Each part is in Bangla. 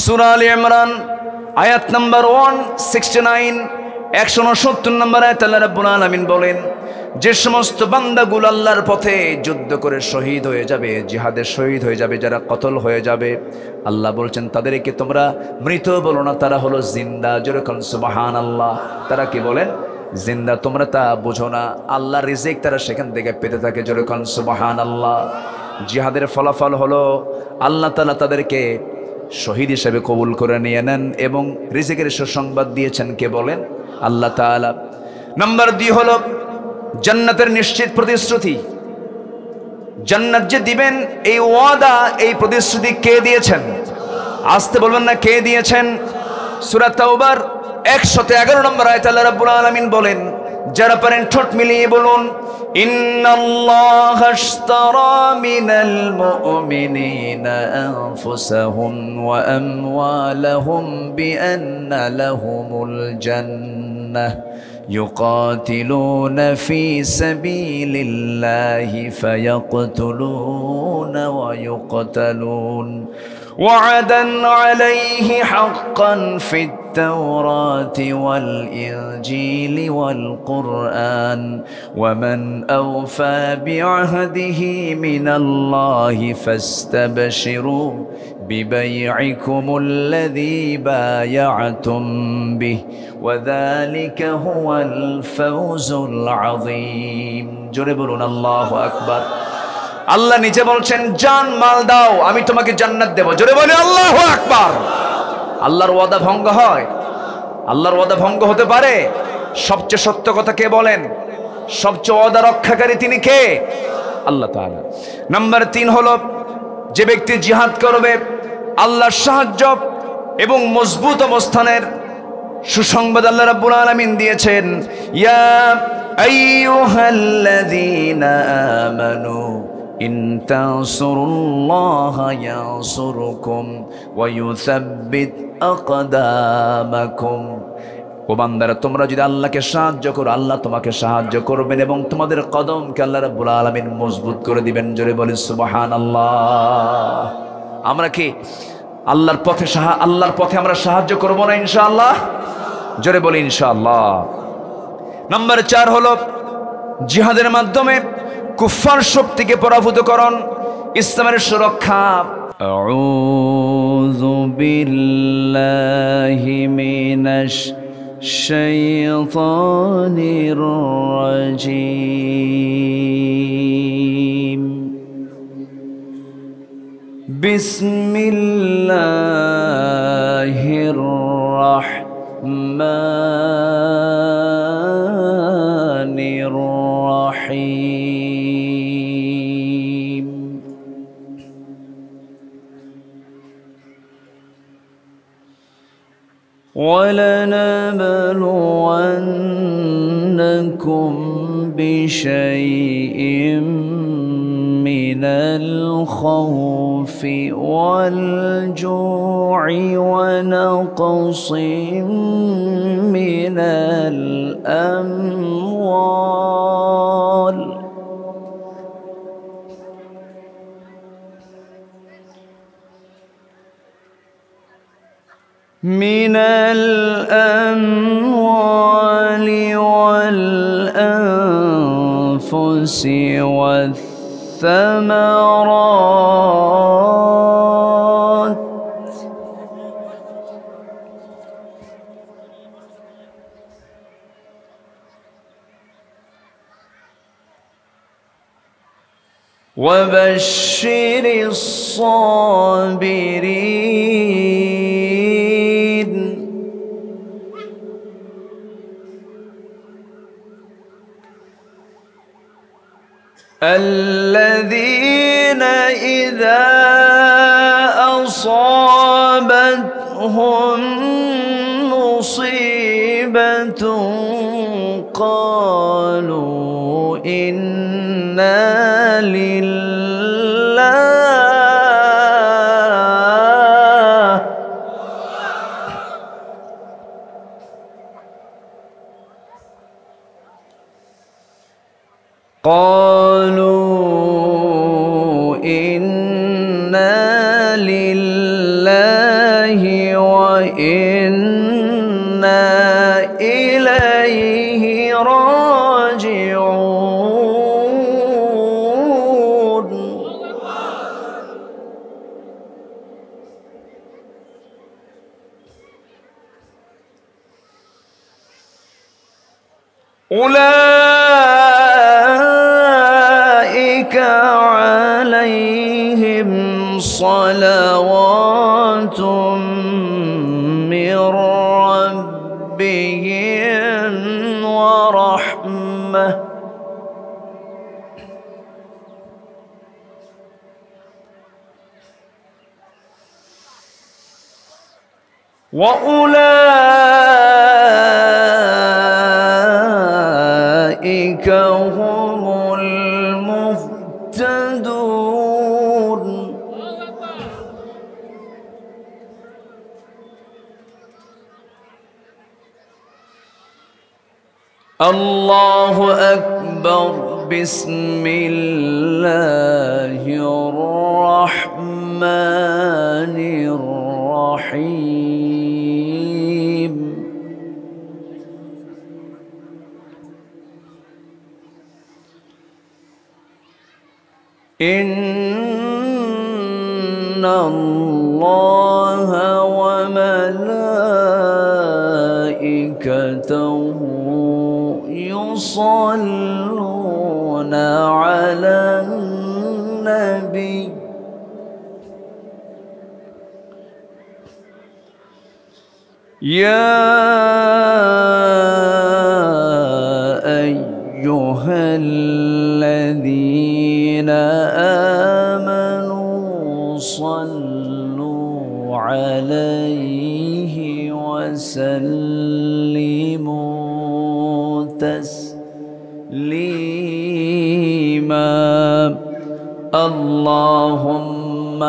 সূরা আলে ইমরান আয়াত নাম্বার 169 169 নম্বর আয়াত আল্লাহ রাব্বুল আলামিন বলেন, যে সমস্ত বান্দাগুলো আল্লাহর পথে যুদ্ধ করে শহীদ হয়ে যাবে, জিহাদে শহীদ হয়ে যাবে, যারা কতল হয়ে যাবে, আল্লাহ বলছেন তাদেরকে তোমরা মৃত বলো না, তারা হলো জিন্দা। যেরকম সুবহানাল্লাহ, তারা কি বলেন? জিন্দা। তোমরা তা বুঝো না, আল্লাহর রিজিক তারা সেখান থেকে পেতে থাকে। যেরকম সুবহানাল্লাহ। জিহাদের ফলাফল হলো আল্লাহ তাআলা তাদেরকে শহীদ হিসেবে কবুল করে নিয়ে নেন এবং রিজিকের সুসংবাদ দিয়েছেন কে বলেন? আল্লাহ তাআলা। নাম্বার 2 হলো জান্নাতের নিশ্চিত প্রতিশ্রুতি। জান্নাত যে দিবেন এই ওয়াদা, এই প্রতিশ্রুতি কে দিয়েছেন? আসতে বলবেন না, কে দিয়েছেন? সূরা তাওবার 111 নম্বর আয়াতে আল্লাহ রাব্বুল আলামিন বলেন, যারা পারেন ঠোঁট মিলিয়ে বলুন, ইন্নাল্লাহা আশতারা মিনাল মুমিনিনা আনফুসাহুম ওয়া আমওয়ালাহুম বিআন্না লাহুমুল জান্নাহ يقاتلون في سبيل الله فيقتلون ويقتلون وعدا عليه حقا في التوراة والإنجيل والقرآن ومن أوفى بعهده من الله فاستبشروا ببيعكم الذي بايعتم به وذلك هو الفوز العظيم جربون الله أكبر আল্লাহ নিজে বলছেন, জান মাল দাও আমি তোমাকে জান্নাত দেব। জোরে বলি আল্লাহু আকবার। আল্লাহর ওয়াদা ভঙ্গ হয়? আল্লাহর ওয়াদা ভঙ্গ হতে পারে? সবচেয়ে সত্য কথা কে বলেন? সবচেয়ে ওয়াদা রক্ষাকারী তিনি কে? আল্লাহ তাআলা। নাম্বার 3 হলো যে ব্যক্তি জিহাদ করবে, আল্লাহর সাহায্য এবং মজবুত অবস্থানের সুসংবাদ আল্লাহ রাব্বুল আলামিন দিয়েছেন। ইয়া আইয়ুহাল্লাযীনা আমানু ইন তানসুরুল্লাহা ইয়ানসুরকুম ওয়া ইউসাব্বিত আকদামাকুম। ও বান্দারা, তোমরা যদি আল্লাহকে সাহায্য করো, আল্লাহ তোমাকে সাহায্য করবেন এবং তোমাদের কদমকে আল্লাহ রাব্বুল আলামিন মজবুত করে দিবেন। জোরে বলেন সুবহানাল্লাহ। আমরা কি আল্লাহর পথে আমরা সাহায্য করব না ইনশাআল্লাহ? জোরে বলি ইনশাআল্লাহ। নাম্বার 4 হলো জিহাদের মাধ্যমে কুফফার শক্তিকে পরাভূতকরণ, ইসলামের সুরক্ষা। আউযু বিল্লাহি মিনাশ শাইতানির রাজীম। বিসমিল্লাহির রাহমানির রাহিম। وَلَنَبْلُوَنَّكُمْ بِشَيْءٍ مِّنَ الْخَوْفِ وَالْجُوعِ وَنَقْصٍ مِّنَ الْأَمْوَالِ وَالْأَنفُسِ وَالثَّمَرَاتِ وَبَشِّرِ الصَّابِرِينَ الَّذِينَ إِذَا أَصَابَتْهُم مُّصِيبَةٌ قَالُوا إِنَّا لِلَّهِ قالوا إنا لله وإنا إليه راجعون. أولئك عليهم صلوات من ربهم ورحمة وأولئك هم المهتدون. الله أكبر. بسم الله الرحمن الرحيم. إن الله وملائكته يصلون على النبي يا أيها الذين آمنوا صلوا عليه وسلموا تسليما. اللهم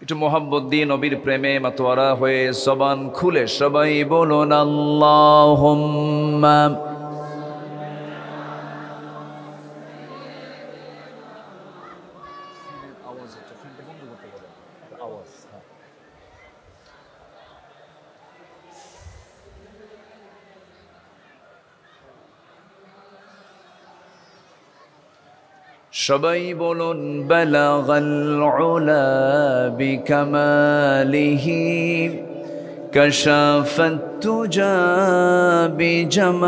একটু মোহাব্বত দিয়ে নবীর প্রেমে মাতোয়ারা হয়ে জবান খুলে সবাই বলুন আল্লাহুম্মা। সবাই বলুন বালাগাল উলা বিকামালিহি কাশাফাত তুজা বিজামালিহি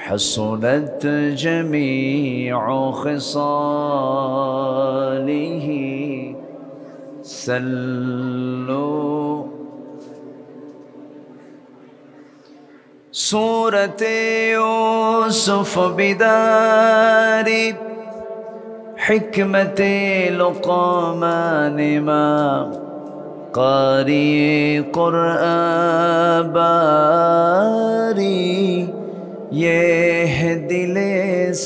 হাসুনাত জামিউ খিসালিহি সাল্লু। सूरते यूसुफ बिदारी हिकमते लुक़मान मा कारी क़ुरआन बारी ये है दिले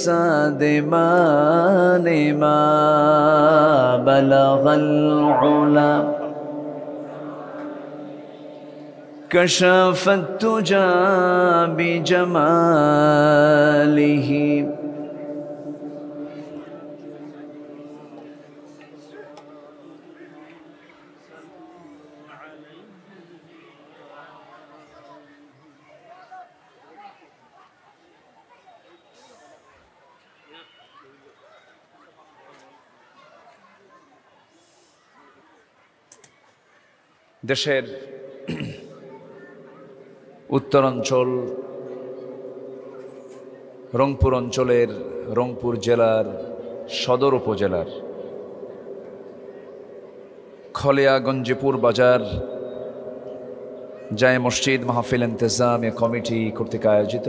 सादिमान मा बलगल उला कशफत तुजा बिजमालिही। দেশের উত্তরাঞ্চল রংপুর অঞ্চলের রংপুর জেলার সদর উপজেলার খলিয়া গঞ্জপুর বাজার জায়ে মসজিদ মাহফিল ইন্তেজামিয়া কমিটি কর্তৃক আয়োজিত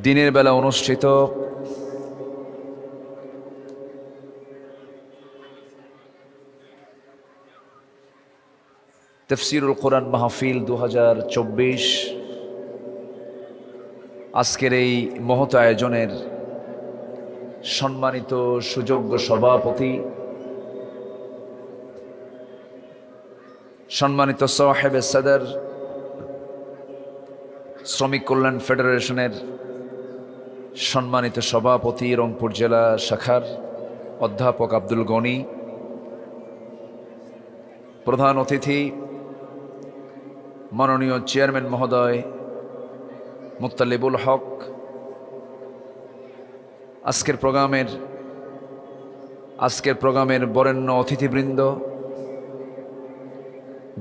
দিনের বেলা অনুষ্ঠিত তফসিরুল কোরআন মাহফিল 2024 আজকের এই মহৎ আয়োজনের সম্মানিত সুযোগ্য সভাপতি, সম্মানিত সাহেবে সদর, শ্রমিক কল্যাণ ফেডারেশনের সম্মানিত সভাপতি, রংপুর জেলা শাখার অধ্যাপক আব্দুল গনি, প্রধান অতিথি মাননীয় চেয়ারম্যান মহোদয় মুত্তালিবুল হক, আজকের প্রোগ্রামের বরেণ্য অতিথিবৃন্দ,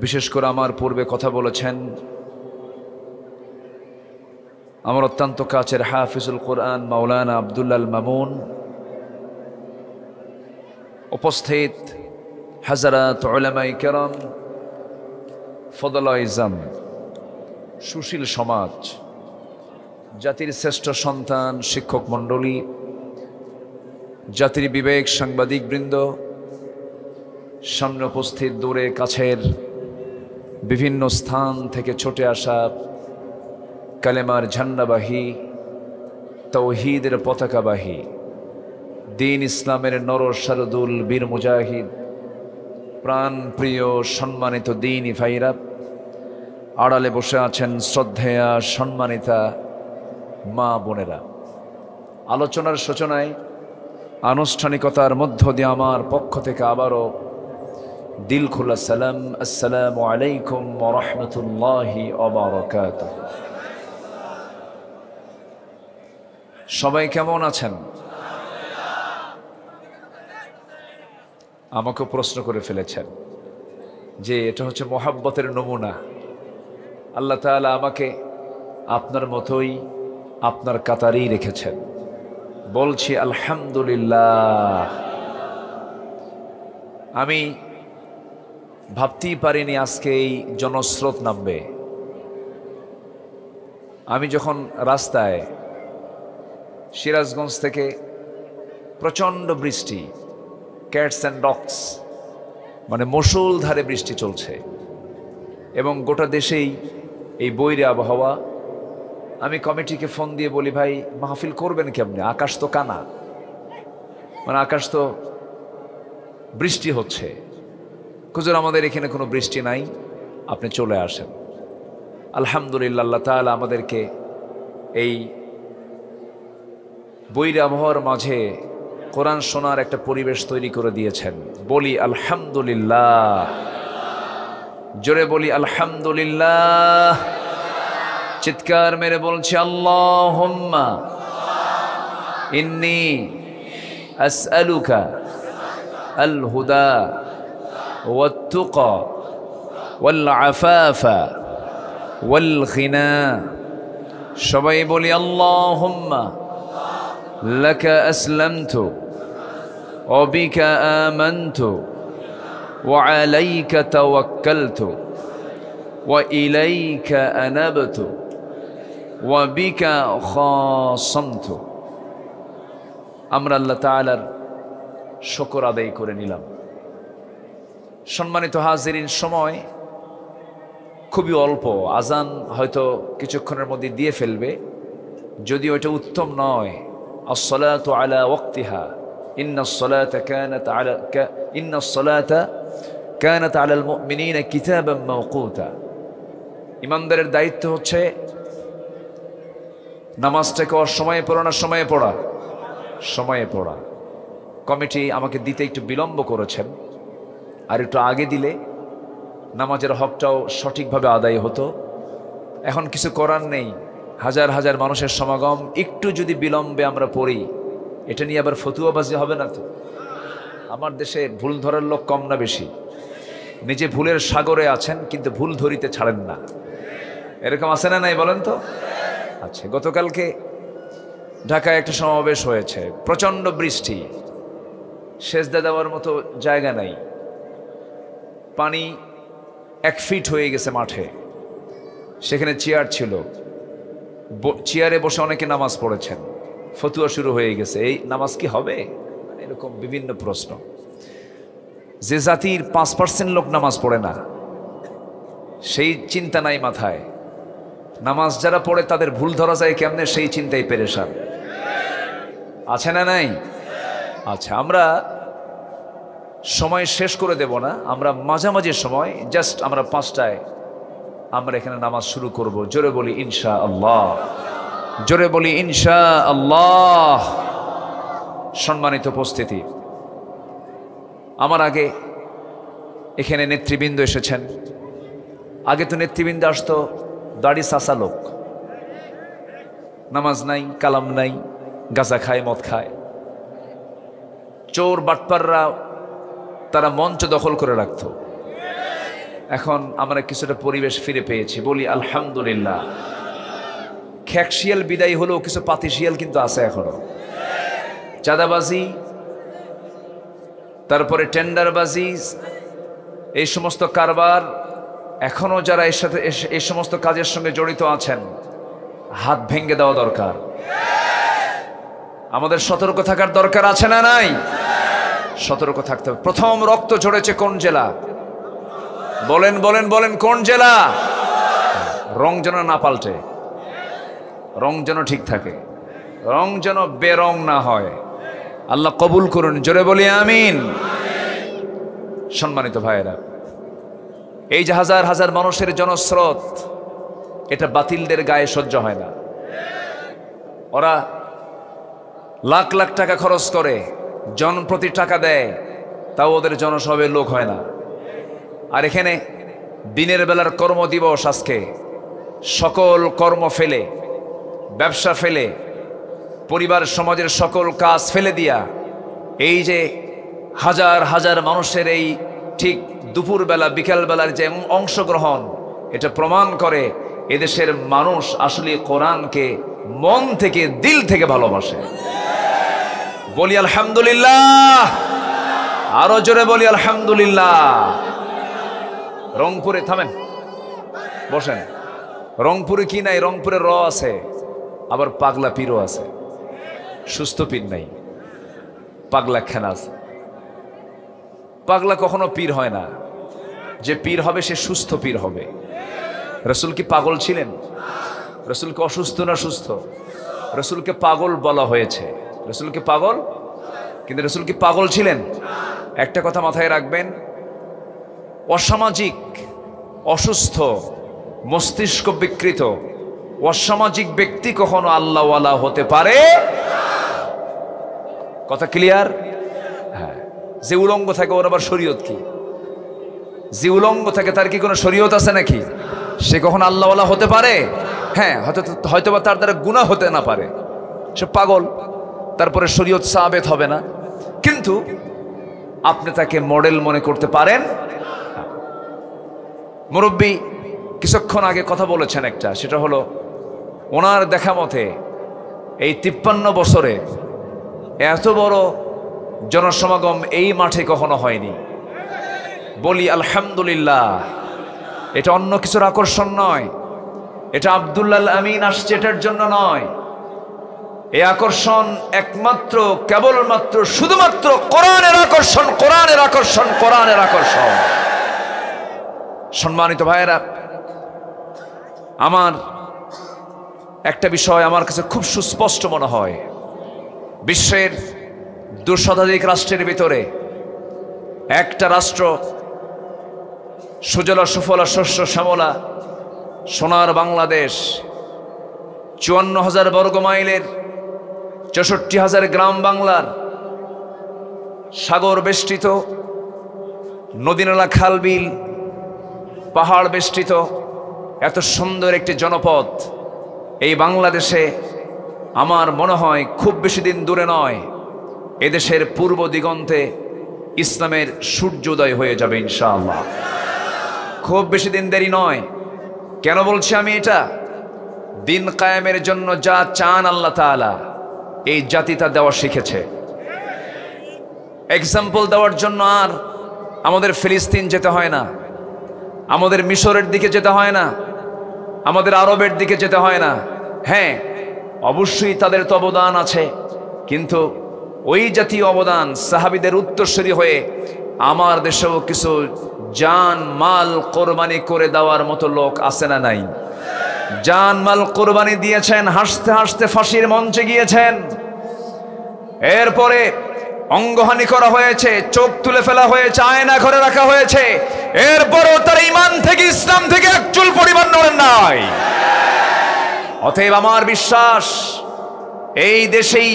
বিশেষ করে আমার পূর্বে কথা বলেছেন আমার অত্যন্ত কাছের হাফিজুল কোরআন মাওলানা আব্দুল্লাহ মামুন, উপস্থিত হাজারাত উলামায়ে কেরাম, ফদলায়ে ইজম, সুশীল সমাজ, জাতির শ্রেষ্ঠ সন্তান শিক্ষক মণ্ডলী, জাতির বিবেক সাংবাদিকবৃন্দ, সামনে উপস্থিত দূরে কাছের বিভিন্ন স্থান থেকে ছুটে আসা কালেমার ঝান্ডাবাহী, তাওহীদের পতাকাবাহী, দ্বীন ইসলামের নর শারদুল বীর মুজাহিদ, প্রাণ প্রিয় সম্মানিত দ্বীনি ভাইরা, আড়ালে বসে আছেন শ্রদ্ধেয়া সম্মানিতা মা বোনেরা, আলোচনার সূচনায় আনুষ্ঠানিকতার মধ্য দিয়ে আমার পক্ষ থেকে আবারও দিল খোলা সালাম, আসসালামু আলাইকুম ওয়া রাহমাতুল্লাহি ওয়া বারাকাতুহু। সবাই কেমন আছেন? আমাকে প্রশ্ন করে ফেলেছেন যে এটা হচ্ছে মোহাব্বতের নমুনা। আল্লাহ তাআলা আমাকে আপনার মতোই আপনার কাতারেই রেখেছেন। বলছি আলহামদুলিল্লাহ। আমি ভাবতেই পারিনি আজকে এই জনস্রোত নামবে। আমি যখন রাস্তায় সিরাজগঞ্জ থেকে প্রচণ্ড বৃষ্টি, ক্যাটস অ্যান্ড ডগস, মানে মুষলধারে বৃষ্টি চলছে এবং গোটা দেশেই এই বৈরী আবহাওয়া, আমি কমিটিকে ফোন দিয়ে বলি, ভাই মাহফিল করবেন কেমনে? আকাশ তো কানা, মানে আকাশ তো বৃষ্টি হচ্ছে। হুজুর আমাদের এখানে কোনো বৃষ্টি নাই, আপনি চলে আসেন। আলহামদুলিল্লাহ, আল্লাহ তাআলা আমাদেরকে এই বৈরী আবহাওয়ার মাঝে কোরআন শোনার একটা পরিবেশ তৈরি করে দিয়েছেন। বলি আলহামদুলিল্লাহ, জোরে বলি আলহামদুলিল্লাহ, চিৎকার মেরে বলছি আল্লাহুম্মা ইন্নী আসআলুকা আল হুদা ওয়াত তুকা ওয়াল আফাফা ওয়াল গিনা। সবাই বলি আল্লাহুম্মা লাকা আসলামতু ওয়া বিকা আমানতু ওয়া আলাইকা তাওয়াক্কালতু ওয়া ইলাইকা আনাবতু ওয়া বিকা খাসামতু। আমরা আল্লাহ তাআলার শুকর আদায় করে নিলাম। সম্মানিত হাজিরিন, সময় খুবই অল্প, আজান হয়তো কিছুক্ষণের মধ্যে দিয়ে ফেলবে, যদিও এটা উত্তম নয়। আসসালাতু আলা ওয়াক্তিহা, ইন্নাস-সালাতা কানাত আলাল মুমিনিনা কিতাবাম মাওকুতা। ইমানদারের দায়িত্ব হচ্ছে নামাজটাকে অসময়ে পড়া না সময়ে পড়া? সময়ে পড়া। কমিটি আমাকে দিতে একটু বিলম্ব করেছেন, আর একটু আগে দিলে নামাজের হকটাও সঠিকভাবে আদায় হতো। এখন কিছু করার নেই, হাজার হাজার মানুষের সমাগম, একটু যদি বিলম্বে আমরা পড়ি, এটা নিয়ে আবার ফতুয়াবাজি হবে না তো? আমার দেশে ভুল ধরার লোক কম না বেশি? নিজে ভুলের সাগরে আছেন কিন্তু ভুল ধরিতে ছাড়েন না, এরকম আছে না নাই বলেন তো? আচ্ছা, গতকালকে ঢাকায় একটা সমাবেশ হয়েছে, প্রচণ্ড বৃষ্টি, সেজদা দেওয়ার মতো জায়গা নাই, পানি 1 ফিট হয়ে গেছে মাঠে, সেখানে চেয়ার ছিল, চেয়ারে বসে অনেকে নামাজ পড়েছেন, ফতুয়া শুরু হয়ে গেছে, এই নামাজ কি হবে? এরকম বিভিন্ন প্রশ্ন। যে জাতির 5% লোক নামাজ পড়ে না, সেই চিন্তা নাই মাথায়, নামাজ যারা পড়ে তাদের ভুল ধরা যায় কেমনে সেই চিন্তায় পেরেশান। আছে না নাই? আচ্ছা, আমরা সময় শেষ করে দেব না, আমরা মাঝামাঝি সময় জাস্ট আমরা 5টায় আমরা এখানে নামাজ শুরু করব। জোরে বলি ইনশাআল্লাহ, জোরে বলি ইনশাআল্লাহ। সম্মানিত উপস্থিতি, আমার আগে এখানে নেতৃবৃন্দ এসেছেন। আগে তো নেতৃবৃন্দ আসতো দাড়ি চাচা লোক, নামাজ নাই, কালাম নাই, গাঁজা খায়, মদ খায়, চোর বাটপাররা তারা মঞ্চ দখল করে রাখত। এখন আমরা কিছুটা পরিবেশ ফিরে পেয়েছি, বলি আলহামদুলিল্লাহ। খ্যাকশিয়াল বিদায় হলেও কিছু পাতিশিয়াল কিন্তু আছে এখনো। চাঁদাবাজি, তারপরে টেন্ডারবাজি, এই সমস্ত কারবার এখনো যারা এর সাথে এই সমস্ত কাজের সঙ্গে জড়িত আছেন, হাত ভেঙে দেওয়া দরকার। আমাদের সতর্ক থাকার দরকার আছে না নাই? সতর্ক থাকতে হবে। প্রথম রক্ত ঝরেছে কোন জেলা? বলেন বলেন বলেন, কোন জেলা? রং যেন না পাল্টে, রং যেন ঠিক থাকে, রং যেন বেরং না হয়। আল্লাহ কবুল করুন, জোরে বলি আমিন। সম্মানিত ভাইয়েরা, এই যে হাজার হাজার মানুষের জনস্রোত, এটা বাতিলদের গায়ে সহ্য হয় না। ওরা লাখ লাখ টাকা খরচ করে, জন প্রতি টাকা দেয়, তাও ওদের জনসভায় লোক হয় না। আর এখানে দিনের বেলার কর্মদিবস, আজকে সকল কর্ম ফেলে, ব্যবসা ফেলে, পরিবার সমাজের সকল কাজ ফেলে দিয়া এই যে হাজার হাজার মানুষের এই ঠিক দুপুরবেলা বিকালবেলার যে অংশগ্রহণ, এটা প্রমাণ করে এদেশের মানুষ আসলে কোরআনকে মন থেকে, দিল থেকে ভালোবাসে। বলি আলহামদুলিল্লাহ, আরো জোরে বলি আলহামদুলিল্লাহ। রংপুরে, থামেন, বসেন। রংপুরে কি নাই? রংপুরে র আছে, আবার পাগলা পীরও আছে। সুস্থ পীর নাই, পাগলা খেনা আছে। পাগলা কখনো পীর হয় না, যে পীর হবে সে সুস্থ পীর হবে। রসুল কি পাগল ছিলেন? রসুলকে অসুস্থ না সুস্থ? রসুলকে পাগল বলা হয়েছে। রসুলকে পাগল, কিন্তু রসুল কি পাগল ছিলেন? একটা কথা মাথায় রাখবেন, অসামাজিক, অসুস্থ, মস্তিষ্ক বিকৃত, অসামাজিক ব্যক্তি কখনো আল্লাহওয়ালা হতে পারে। কথা ক্লিয়ার? হ্যাঁ। যে উলঙ্গ থাকে ওর আবার শরীয়ত কি? যে উলঙ্গ থাকে তার কি কোনো শরীয়ত আছে নাকি? সে কখনো আল্লাহওয়ালা হতে পারে? হ্যাঁ, হয়তো বা তার দ্বারা গুনাহ হতে না পারে, সে পাগল, তারপরে শরীয়ত সাবেত হবে না, কিন্তু আপনি তাকে মডেল মনে করতে পারেন। মুরব্বী কিছুক্ষণ আগে কথা বলেছেন একটা, সেটা হলো ওনার দেখা মতে এই 53 বছরে এত বড় জনসমাগম এই মাঠে কখনো হয়নি। বলি আলহামদুলিল্লাহ। এটা অন্য কিছুর আকর্ষণ নয়, এটা আব্দুল্লাহ আমিন আসছে এটার জন্য নয়। এই আকর্ষণ একমাত্র, কেবলমাত্র, শুধুমাত্র কোরআনের আকর্ষণ, কোরআনের আকর্ষণ, কোরআনের আকর্ষণ। সম্মানিত ভাইয়েরা, আমার একটা বিষয় আমার কাছে খুব সুস্পষ্ট মনে হয়। বিশ্বের 2 শতাধিক রাষ্ট্রের ভিতরে একটা রাষ্ট্র সুজলা সুফলা শস্য শ্যামলা সোনার বাংলাদেশ, 54,000 বর্গ মাইলের 64,000 গ্রাম বাংলার, সাগর বেষ্টিত, নদীনালা খালবিল, পাহাড় বেষ্টিত এত সুন্দর একটি জনপদ এই বাংলাদেশে আমার মনে হয় খুব বেশি দিন দূরে নয়, এদেশের পূর্ব দিগন্তে ইসলামের সূর্যোদয় হয়ে যাবে ইনশাআল্লাহ। খুব বেশি দিন দেরি নয়। কেন বলছি আমি এটা? দিন কায়েমের জন্য যা চান আল্লাহ তাআলা, এই জাতি তা দেওয়া শিখেছে। এক্সাম্পল দেওয়ার জন্য আর আমাদের ফিলিস্তিন যেতে হয় না, আমাদের মিশরের দিকে যেতে হয় না, আমাদের আরবের দিকে যেতে হয় না। হ্যাঁ, অবশ্যই তাদের তো অবদান আছে, কিন্তু ওই জাতীয় অবদান সাহাবীদের উত্তরসূরি হয়ে আমার দেশেও কিছু জান মাল কোরবানি করে দেওয়ার মতো লোক আছে না নাই? জান মাল কোরবানি দিয়েছেন, হাসতে হাসতে ফাঁসির মঞ্চে গিয়েছেন, এরপরে অঙ্গহানি করা হয়েছে, চোখ তুলে ফেলা হয়েছে, আয়না ঘরে রাখা হয়েছে, এরপরও তার ঈমান থেকে, ইসলাম থেকে এক চুল পরিমাণ নড়েন নাই। অতএব আমার বিশ্বাস, এই দেশেই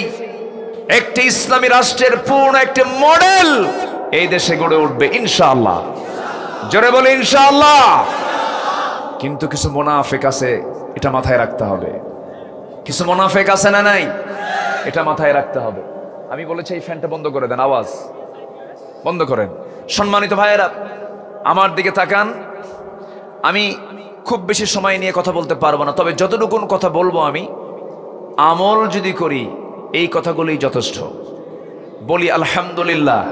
একটি ইসলামী রাষ্ট্রের পূর্ণ একটি মডেল এই দেশে গড়ে উঠবে ইনশাআল্লাহ। জোরে বলে ইনশাআল্লাহ। কিন্তু কিছু মুনাফিক আছে, এটা মাথায় রাখতে হবে। কিছু মুনাফিক আছে না নাই, এটা মাথায় রাখতে হবে। আমি বলেছি এই ফ্যানটা বন্ধ করে দেন, আওয়াজ বন্ধ করেন। সম্মানিত ভাইয়েরা, আমার দিকে তাকান। আমি খুব বেশি সময় নিয়ে কথা বলতে পারবো না, তবে যতটুকু কথা বলবো আমি আমল যদি করি এই কথাগুলোই যথেষ্ট। বলি আলহামদুলিল্লাহ।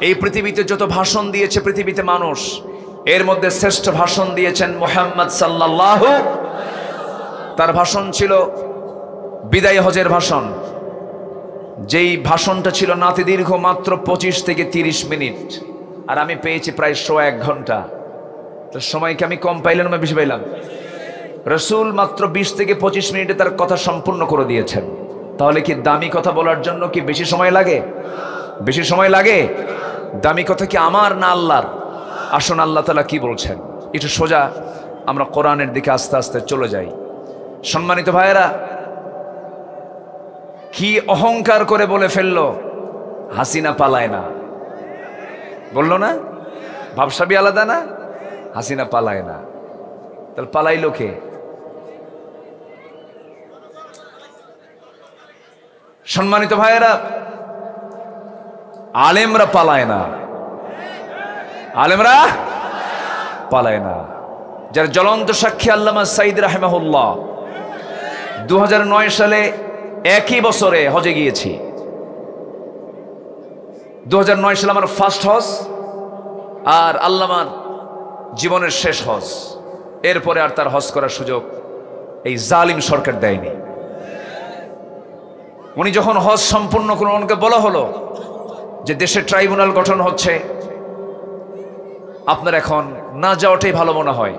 এই পৃথিবীতে যত ভাষণ দিয়েছে পৃথিবীতে মানুষ, এর মধ্যে শ্রেষ্ঠ ভাষণ দিয়েছেন মুহাম্মদ সাল্লাল্লাহু। তার ভাষণ ছিল বিদায় হজের ভাষণ, যেই ভাষণটা ছিল নাতি দীর্ঘ মাত্র 25 থেকে 30 মিনিট, আর আমি পেয়েছি প্রায় 1 ঘন্টা। তো সময়কে আমি কম পাইলাম না বেশি পাইলাম? রসুল মাত্র 20 থেকে 25 মিনিটে তার কথা সম্পূর্ণ করে দিয়েছেন। তাহলে কি দামি কথা বলার জন্য কি বেশি সময় লাগে? বেশি সময় লাগে? দামি কথা কি আমার না আল্লাহর? আসুন আল্লাহ তাআলা কি বলছেন একটু সোজা আমরা কোরআনের দিকে আস্তে আস্তে চলে যাই। সম্মানিত ভাইয়েরা, কি অহংকার করে বলে ফেললো হাসিনা পালায় না, বললো না? ভাবসাবি আলাদা না? হাসিনা পালায় না, তাহলে পালাইলো কে? সম্মানিত ভাইয়েরা, আলেমরা পালায় না, আলেমরা পালায় না। যার জ্বলন্ত সাক্ষী আল্লামা সাঈদ রাহিমাহুল্লাহ। 2009 সালে একই বছরে হজে গিয়েছি। 2009 সালে আমার ফার্স্ট হজ, আর আল্লামার জীবনের শেষ হজ। এরপরে আর তার হজ করার সুযোগ এই জালিম সরকার দেয়নি। উনি যখন হজ সম্পূর্ণ করলেন, ওনাকে বলা হলো যে দেশে ট্রাইব্যুনাল গঠন হচ্ছে, আপনার এখন না যাওয়াটাই ভালো মনে হয়,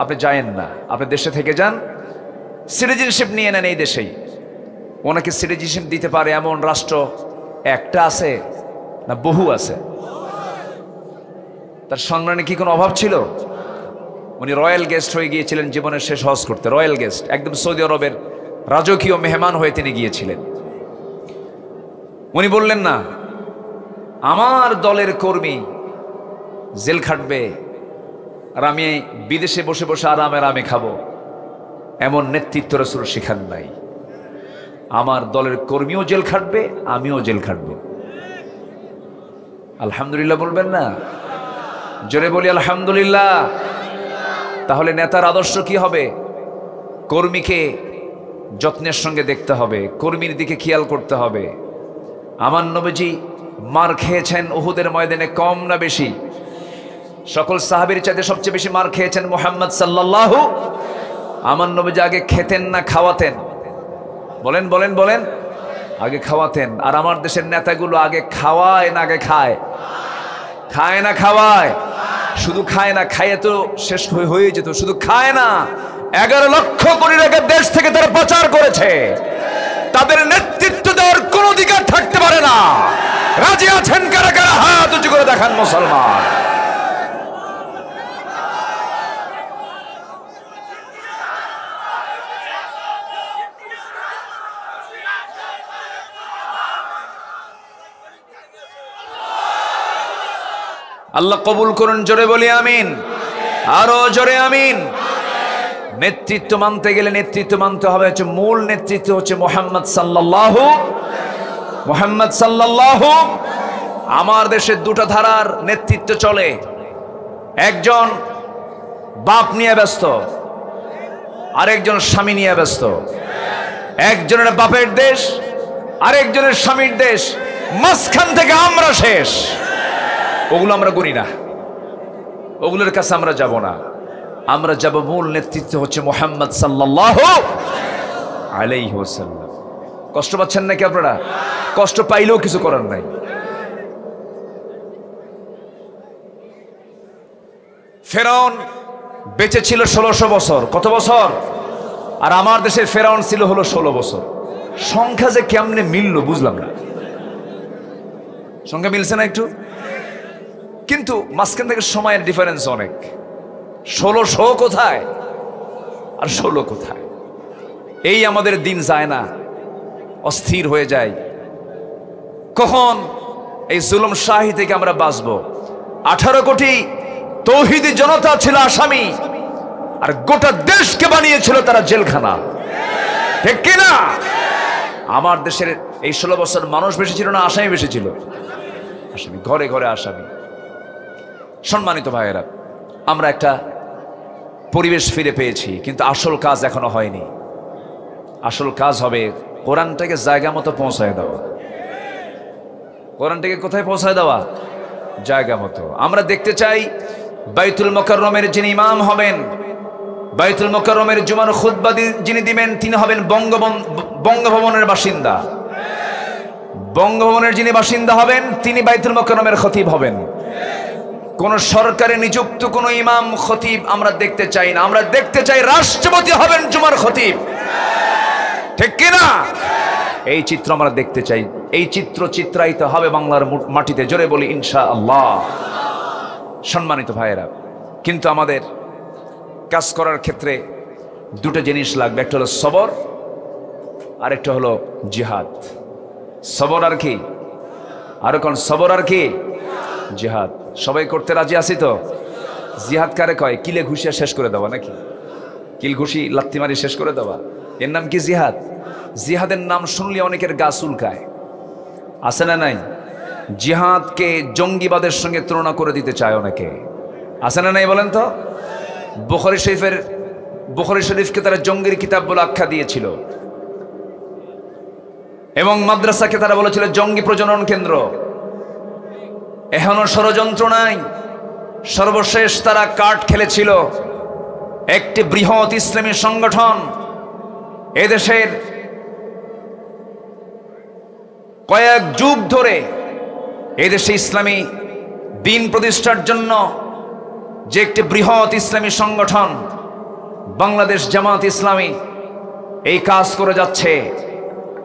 আপনি যায়েন না, আপনি দেশে থেকে যান, সিটিজেনশিপ নিয়ে নেন এই দেশেই। ওনাকে সিটিজেনশিপ দিতে পারে এমন রাষ্ট্র একটা আছে না বহু আছে? তার সম্মানে কি কোনো অভাব ছিল? উনি রয়্যাল গেস্ট হয়ে গিয়েছিলেন জীবনের শেষ হজ করতে। রয়্যাল গেস্ট, একদম সৌদি আরবের রাজকীয় মেহমান হয়ে তিনি গিয়েছিলেন। উনি বললেন না আমার দলের কর্মী জেল খাটবে আর আমি বিদেশে বসে বসে আরামে আরামে খাবো, এমন নেতৃত্ব রাসূল শিখান নাই। আমার দলের কর্মীও জেল খাটবে, আমিও জেল খাটবো। আলহামদুলিল্লাহ বলবেন না? জোরে বলি আলহামদুলিল্লাহ। তাহলে নেতার আদর্শ কি হবে? কর্মীকে যত্নের সঙ্গে দেখতে হবে, কর্মীর দিকে খেয়াল করতে হবে। আমার নবীজি মার খেয়েছেন উহুদের ময়দানে কম না বেশি? সকল সাহাবীর চাইতে সবচেয়ে বেশি মার খেয়েছেন মুহাম্মদ সাল্লাল্লাহু। আমার নবীজি আগে খেতেন না খাওয়াতেন? বলেন বলেন বলেন। আগে খাওয়াতেন। আর আমার দেশের নেতাগুলো আগে খাওয়ায় না আগে খায়? খায় না খাওয়ায়? শুধু খায় না, খাইয়ে তো শেষ হয়ে যেত। শুধু খায় না, 11 লক্ষ কোটি টাকা দেশ থেকে তারা পাচার করেছে। তাদের নেতৃত্ব দেওয়ার কোন অধিকার থাকতে পারে না। রাজি আছেন কারা কারা? হাত উঁচু করে দেখান মুসলমান। আল্লাহ কবুল করুন, জোরে বলি আমিন। আরো জোরে আমিন। নেতৃত্ব মানতে গেলে নেতৃত্ব মানতে হবে হচ্ছে মূল নেতৃত্ব হচ্ছে মুহাম্মদ সাল্লাল্লাহু। মুহাম্মদ সাল্লাল্লাহু। আমার দেশে দুটো ধারার নেতৃত্ব চলে। একজন বাপ নিয়ে ব্যস্ত, আরেকজন স্বামী নিয়ে ব্যস্ত। একজনের বাপের দেশ, আরেকজনের স্বামীর দেশ, মাঝখান থেকে আমরা শেষ। ওগুলো আমরা করি না, ওগুলোর কাছে আমরা যাব না। আমরা যাব মূল নেতৃত্ব হচ্ছে মুহাম্মদ সাল্লাল্লাহু আলাইহি ওয়াসাল্লাম। কষ্ট পাচ্ছেন নাকি আপনারা? কষ্ট পাইলেও কিছু করার নাই। ফেরাউন বেঁচে ছিল 1600 বছর। কত বছর? আর আমার দেশের ফেরাউন ছিল হলো 16 বছর। সংখ্যা যে কেমনে মিললো বুঝলাম না। সংখ্যা মিলছে না একটু, কিন্তু মাঝখান থেকে সময়ের ডিফারেন্স অনেক। 1600 কোথায় আর 16 কোথায়, এই আমাদের দিন যায় না, অস্থির হয়ে যায়। কখন এই জুলুম শাহী থেকে আমরা বাঁচবো? 18 কোটি তৌহিদি জনতা ছিল আসামি, আর গোটা দেশকে বানিয়েছিল তারা জেলখানা, ঠিক কিনা? আমার দেশের এই 16 বছর মানুষ বেশি ছিল না আসামি বেশি ছিল? আসামি, ঘরে ঘরে আসামি। সম্মানিত ভাইয়েরা, আমরা একটা পরিবেশ ফিরে পেয়েছি, কিন্তু আসল কাজ এখনো হয়নি। আসল কাজ হবে কোরআনটাকে জায়গা মতো পৌঁছায় দেওয়া। কোরআনটাকে কোথায় পৌঁছায় দেওয়া? জায়গা মতো। আমরা দেখতে চাই বাইতুল মুকাররমের যিনি ইমাম হবেন, বাইতুল মুকাররমের জুমার খুতবা যিনি দিবেন, তিনি হবেন বঙ্গভবনের বাসিন্দা। বঙ্গভবনের যিনি বাসিন্দা হবেন তিনি বাইতুল মুকাররমের খতিব হবেন। কোন সরকারে নিযুক্ত কোন ইমাম খতিব আমরা দেখতে চাই না, আমরা দেখতে চাই রাষ্ট্রপতি হবেন জুমার খতিব, ঠিক কিনা? এই চিত্র আমরা দেখতে চাই, এই চিত্র চিত্রায়িত হবে বাংলার মাটিতে, জোরে বলি ইনশাআল্লাহ। সম্মানিত ভাইয়েরা, কিন্তু আমাদের কাজ করার ক্ষেত্রে দুটো জিনিস লাগবে, একটা হলো সবর আর একটা হলো জিহাদ। সবর আর কি? আর কোন সবর আর কি? জিহাদ। সবাই করতে রাজি আছি তো? জিহাদ কারে কয়? কিলে ঘুষিয়ে শেষ করে দেওয়া নাকি? কিল ঘুষি লাত্তি মারি শেষ করে দেওয়া, এর নাম কি জিহাদ? জিহাদের নাম শুনলে অনেকের গা চুলকায়, আছে না নাই? জিহাদকে জঙ্গিবাদের সঙ্গে তুলনা করে দিতে চায় অনেকে, আছে না নাই বলেন তো? বুখারী শরীফকে তারা জঙ্গির কিতাব বলে আখ্যা দিয়েছিল, এবং মাদ্রাসাকে তারা বলেছিল জঙ্গি প্রজনন কেন্দ্র। এখনো ষড়যন্ত্র নাই, সর্বশেষ তারা কার্ড খেলেছিল। একটি বৃহৎ ইসলামী সংগঠন এদেশের কয়েক যুগ ধরে এদেশে ইসলামী দিন প্রতিষ্ঠার জন্য যে একটি বৃহৎ ইসলামী সংগঠন বাংলাদেশ জামাত ইসলামী এই কাজ করে যাচ্ছে,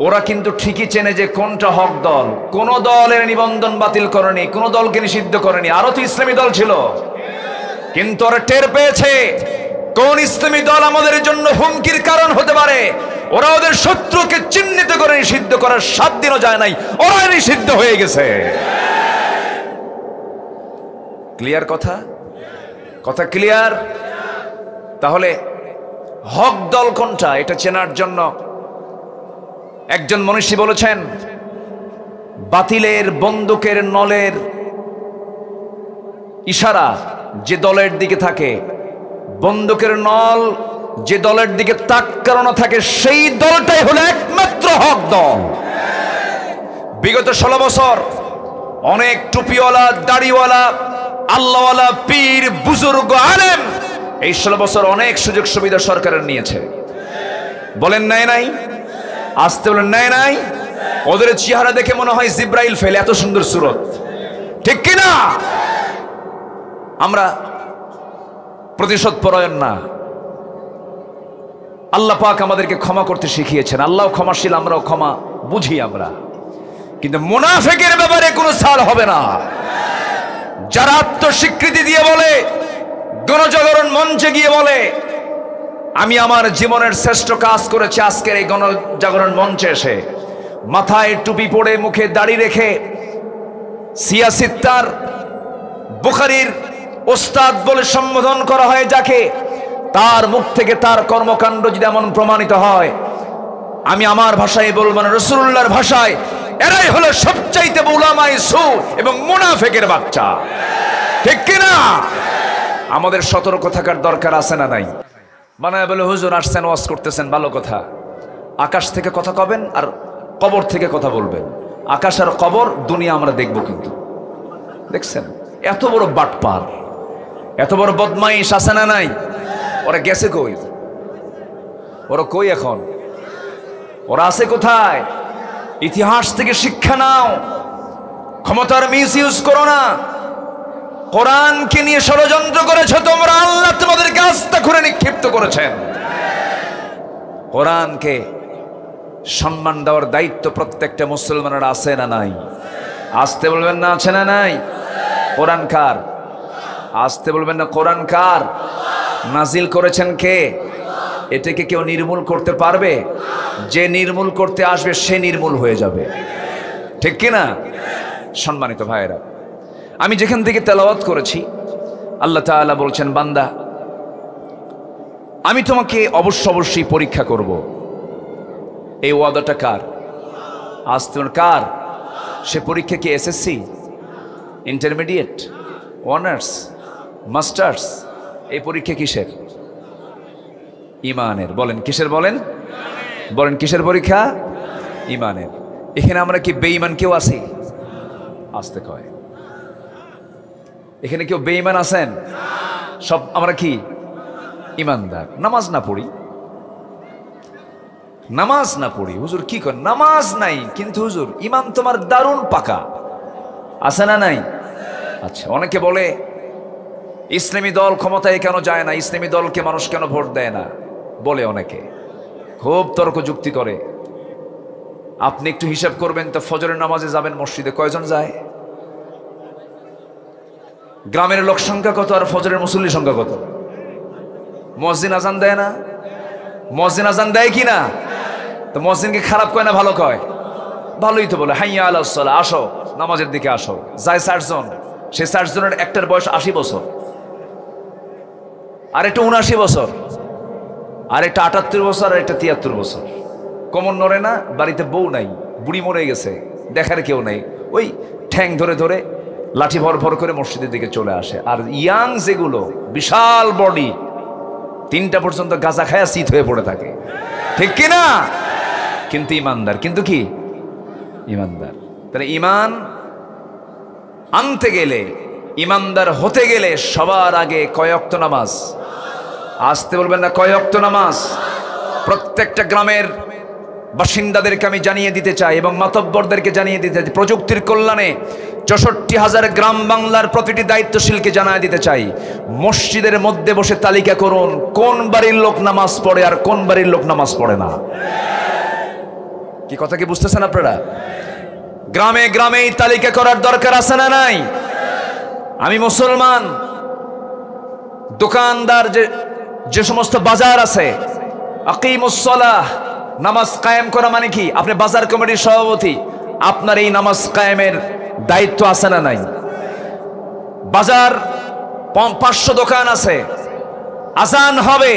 ওরা কিন্তু ঠিকই চেনে যে কোনটা হক দল। কোন দলের নিবন্ধন বাতিল করেনি, কোন দলকে নিষিদ্ধ করেনি, আরো তো ইসলামী দল ছিল, কিন্তু ওরা টের পেয়েছে কোন ইসলামী দল আমাদের জন্য হুমকির কারণ হতে পারে। ওরা ওদের শত্রুকে চিহ্নিত করে নিষিদ্ধ করার 7 দিনও যায় নাই, ওরা নিষিদ্ধ হয়ে গেছে। ক্লিয়ার কথা? কথা ক্লিয়ার? তাহলে হক দল কোনটা এটা চেনার জন্য একজন মনীষী বলেছেন, বাতিলের বন্দুকের নলের ইশারা যে দলের দিকে থাকে, বন্দুকের নল যে দলের দিকে তাকানো থাকে, সেই দলটাই হলো একমাত্র হক দল। বিগত 16 বছর অনেক টুপিওয়ালা, দাড়িওয়ালা, আল্লাহওয়ালা, পীর, বুজুর্গ, আলেম এই 16 বছর অনেক সুযোগ সুবিধা সরকারের নিয়েছে, বলেন নাই নাই? আসতে বলেন নাই নাই? ওদের চেহারা দেখে মনে হয় জিব্রাইল ফেলে, এত সুন্দর সুরত, ঠিক কিনা? আমরা প্রতিশোধ পরায়ণ না। আল্লাহ পাক আমাদেরকে ক্ষমা করতে শিখিয়েছেন, আল্লাহ ক্ষমাশীল, আমরাও ক্ষমা বুঝি আমরা, কিন্তু মুনাফিকের ব্যাপারে কোনো ছাড় হবে না। যারা আত্মস্বীকৃতি দিয়ে বলে, গণজাগরণ মঞ্চে গিয়ে বলে আমি আমার জীবনের শ্রেষ্ঠ কাজ করেছি, আজকের এই গণজাগরণ মঞ্চে এসে মাথায় টুপি পরে মুখে দাড়ি রেখে সিয়াসিত্তার বুখারীর ওস্তাদ বলে সম্বোধন করা হয় যাকে, তার মুখ থেকে তার কর্মকাণ্ড যদি এমন প্রমাণিত হয়, আমি আমার ভাষায় বলবো না, রাসূলুল্লাহর ভাষায়, এরাই হলো সবচাইতে উলামায়ে সু এবং মুনাফিকের বাচ্চা, ঠিক কিনা? আমাদের সতর্ক থাকার দরকার আছে না নাই? বানায় বলে হুজুর আসছেন, ওয়াজ করতেছেন, ভালো কথা। আকাশ থেকে কথা কবেন আর কবর থেকে কথা বলবেন। আকাশ আর কবর দুনিয়া আমরা দেখব, কিন্তু দেখছেন এত বড় বাটপার, এত বড় বদমাইশ আছে না নাই? ওরা গেছে কই? ওরা কই এখন? ওরা আছে কোথায়? ইতিহাস থেকে শিক্ষা নাও, ক্ষমতার মিসইউজ করো না। কোরআনকে নিয়ে ষড়যন্ত্র করেছো তোমরা, আল্লাহ তোমাদেরকে আস্থা করে নিক্ষিপ্ত করেছেন। কোরআনকে সম্মান দেওয়ার দায়িত্ব প্রত্যেকটা মুসলমানের আছে না নাই? আসতে বলবেন না আছে না নাই? কোরআন কার? আসতে বলবেন না কোরআন কার? নাজিল করেছেন কে? এটাকে কেউ নির্মূল করতে পারবে? যে নির্মূল করতে আসবে সে নির্মূল হয়ে যাবে, ঠিক কিনা? সম্মানিত ভাইয়েরা, আমি যেখান থেকে তেলাওয়াত করেছি, আল্লাহ তাআলা বলছেন, বান্দা আমি তোমাকে অবশ্যই পরীক্ষা করব। এই ওয়াদাটা কার? আসতে কার? সে পরীক্ষা কি এসএসসি, ইন্টারমিডিয়েট, অনার্স, মাস্টার্স? এই পরীক্ষা কিসের? ইমানের। বলেন কিসের? বলেন বলেন কিসের পরীক্ষা? ইমানের। এখানে আমরা কি বেঈমান কেউ আছি? আসতে কয়, এখানে কেউ বেঈমান আছেন? সব আমরা কি ইমানদার। নামাজ না পড়ি, নামাজ না পড়ি, হুজুর কি করেন? নামাজ নাই কিন্তু হুজুর ইমান তোমার দারুণ পাকা, আছে না নাই? আচ্ছা, অনেকে বলে ইসলামী দল ক্ষমতায় কেন যায় না, ইসলামী দলকে মানুষ কেন ভোট দেয় না, বলে অনেকে, খুব তর্ক যুক্তি করে। আপনি একটু হিসাব করবেন তো, ফজরের নামাজে যাবেন মসজিদে, কয়জন যায়? গ্রামের লোক সংখ্যা কত আর ফজরের মুসল্লি সংখ্যা কত? মুয়াজ্জিন আজান দেয় না? মুয়াজ্জিন আজান দেয় কি না? তো মুয়াজ্জিনকে খারাপ কয় না ভালো কয়? ভালোই তো বলে, হাইয়া আলাস সালাহ, আসো নামাজের দিকে আসো। যায় 60 জন, সেই 60 জনের একটার বয়স 80 বছর, আর একটা 79 বছর, আর একটা 78 বছর, আর একটা 73 বছর। কমন নড়ে না, বাড়িতে বউ নাই, বুড়ি মরে গেছে, দেখার কেউ নাই, ওই ঠ্যাং ধরে ধরে লাঠি ভর ভর করে মসজিদের দিকে চলে আসে। আর ইয়াং যেগুলো বিশাল বডি, 3টা পর্যন্ত গাঁজা খায়া শীত হয়ে পড়ে থাকে, ঠিক কিনা? কিন্তু ইমানদার, কিন্তু কি ইমানদার। তাহলে ইমান আনতে গেলে, ইমানদার হতে গেলে সবার আগে কয় ওয়াক্ত নামাজ? আসতে বলবেন না কয় ওয়াক্ত নামাজ? প্রত্যেকটা গ্রামের বাসিন্দাদেরকে আমি জানিয়ে দিতে চাই এবং মাতব্বরদেরকে জানিয়ে দিতে চাই, প্রযুক্তির কল্যাণে 64,000 গ্রাম বাংলার প্রতিটি দায়িত্বশীলকে জানিয়ে দিতে চাই, মসজিদের মধ্যে বসে তালিকা করুন কোন বাড়ির লোক নামাজ পড়ে আর কোন বাড়ির লোক নামাজ পড়ে না। কি কথা কি বুঝতেছেন আপনারা? গ্রামে গ্রামেই তালিকা করার দরকার আছে না নাই? আমি মুসলমান, দোকানদার, যে সমস্ত বাজার আছে, আকিমুস সালাহ, নামাজ কায়েম করা মানে কি? আপনি বাজার কমিটির সভাপতি, আপনার এই নামাজ কায়েমের দায়িত্ব আছে না নাই? বাজার 500 দোকান আছে, আজান হবে,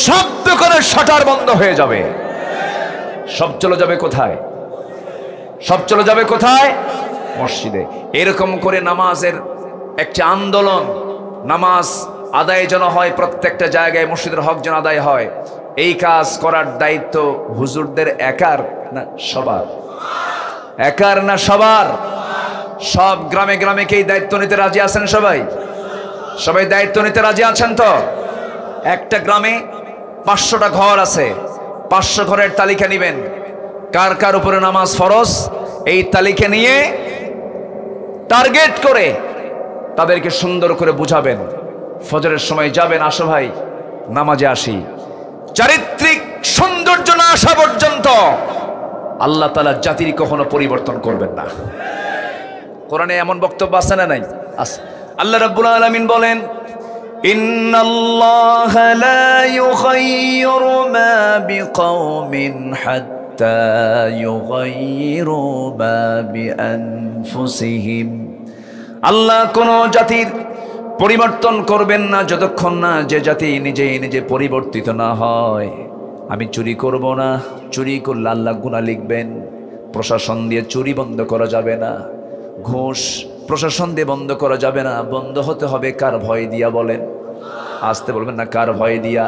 সব দোকানের শাটার বন্ধ হয়ে যাবে, সব চলে যাবে কোথায়? সব চলে যাবে কোথায়? মসজিদে। এরকম করে নামাজের একটি আন্দোলন, নামাজ আদায় যেন হয় প্রত্যেকটা জায়গায়, মসজিদের হক যেন আদায় হয়, এই কাজ করার দায়িত্ব হুজুরদের একার না সবার? একার না সবার? সব গ্রামে গ্রামে কি দায়িত্ব নিতে রাজি আছেন? সবাই সবাই দায়িত্ব নিতে রাজি আছেন তো? একটা গ্রামে 500টা ঘর আছে, 500 ঘরের তালিকা নেবেন, কার কার উপরে নামাজ ফরজ, এই তালিকা নিয়ে টার্গেট করে তাদেরকে সুন্দর করে বুঝাবেন, ফজরের সময় যাবেন, আসো ভাই নামাজে আসি। চারিত্রিক সৌন্দর্য না আসা পর্যন্ত আল্লাহ তাআলা জাতির কখনো পরিবর্তন করবেন না। কোরআনে এমন বক্তব্য আছে না নাই? আছে। আল্লাহ রাব্বুল আলামিন বলেন, ইন্নাল্লাহা লা ইউগাইয়িরু মা বিকাওমিন হাত্তা ইউগাইয়িরু মা বিআনফুসিহিম। আল্লাহ কোন জাতির পরিবর্তন করবেন না যতক্ষণ না যে জাতি নিজেই নিজে পরিবর্তিত না হয়। আমি চুরি করব না, চুরি করলে আল্লাহ গুনাহ লিখবেন। প্রশাসন দিয়ে চুরি বন্ধ করা যাবে না, ঘুষ প্রশাসন দিয়ে বন্ধ করা যাবে না। বন্ধ হতে হবে কার ভয় দিয়া? বলেন, আসতে বলবেন না কার ভয় দিয়া?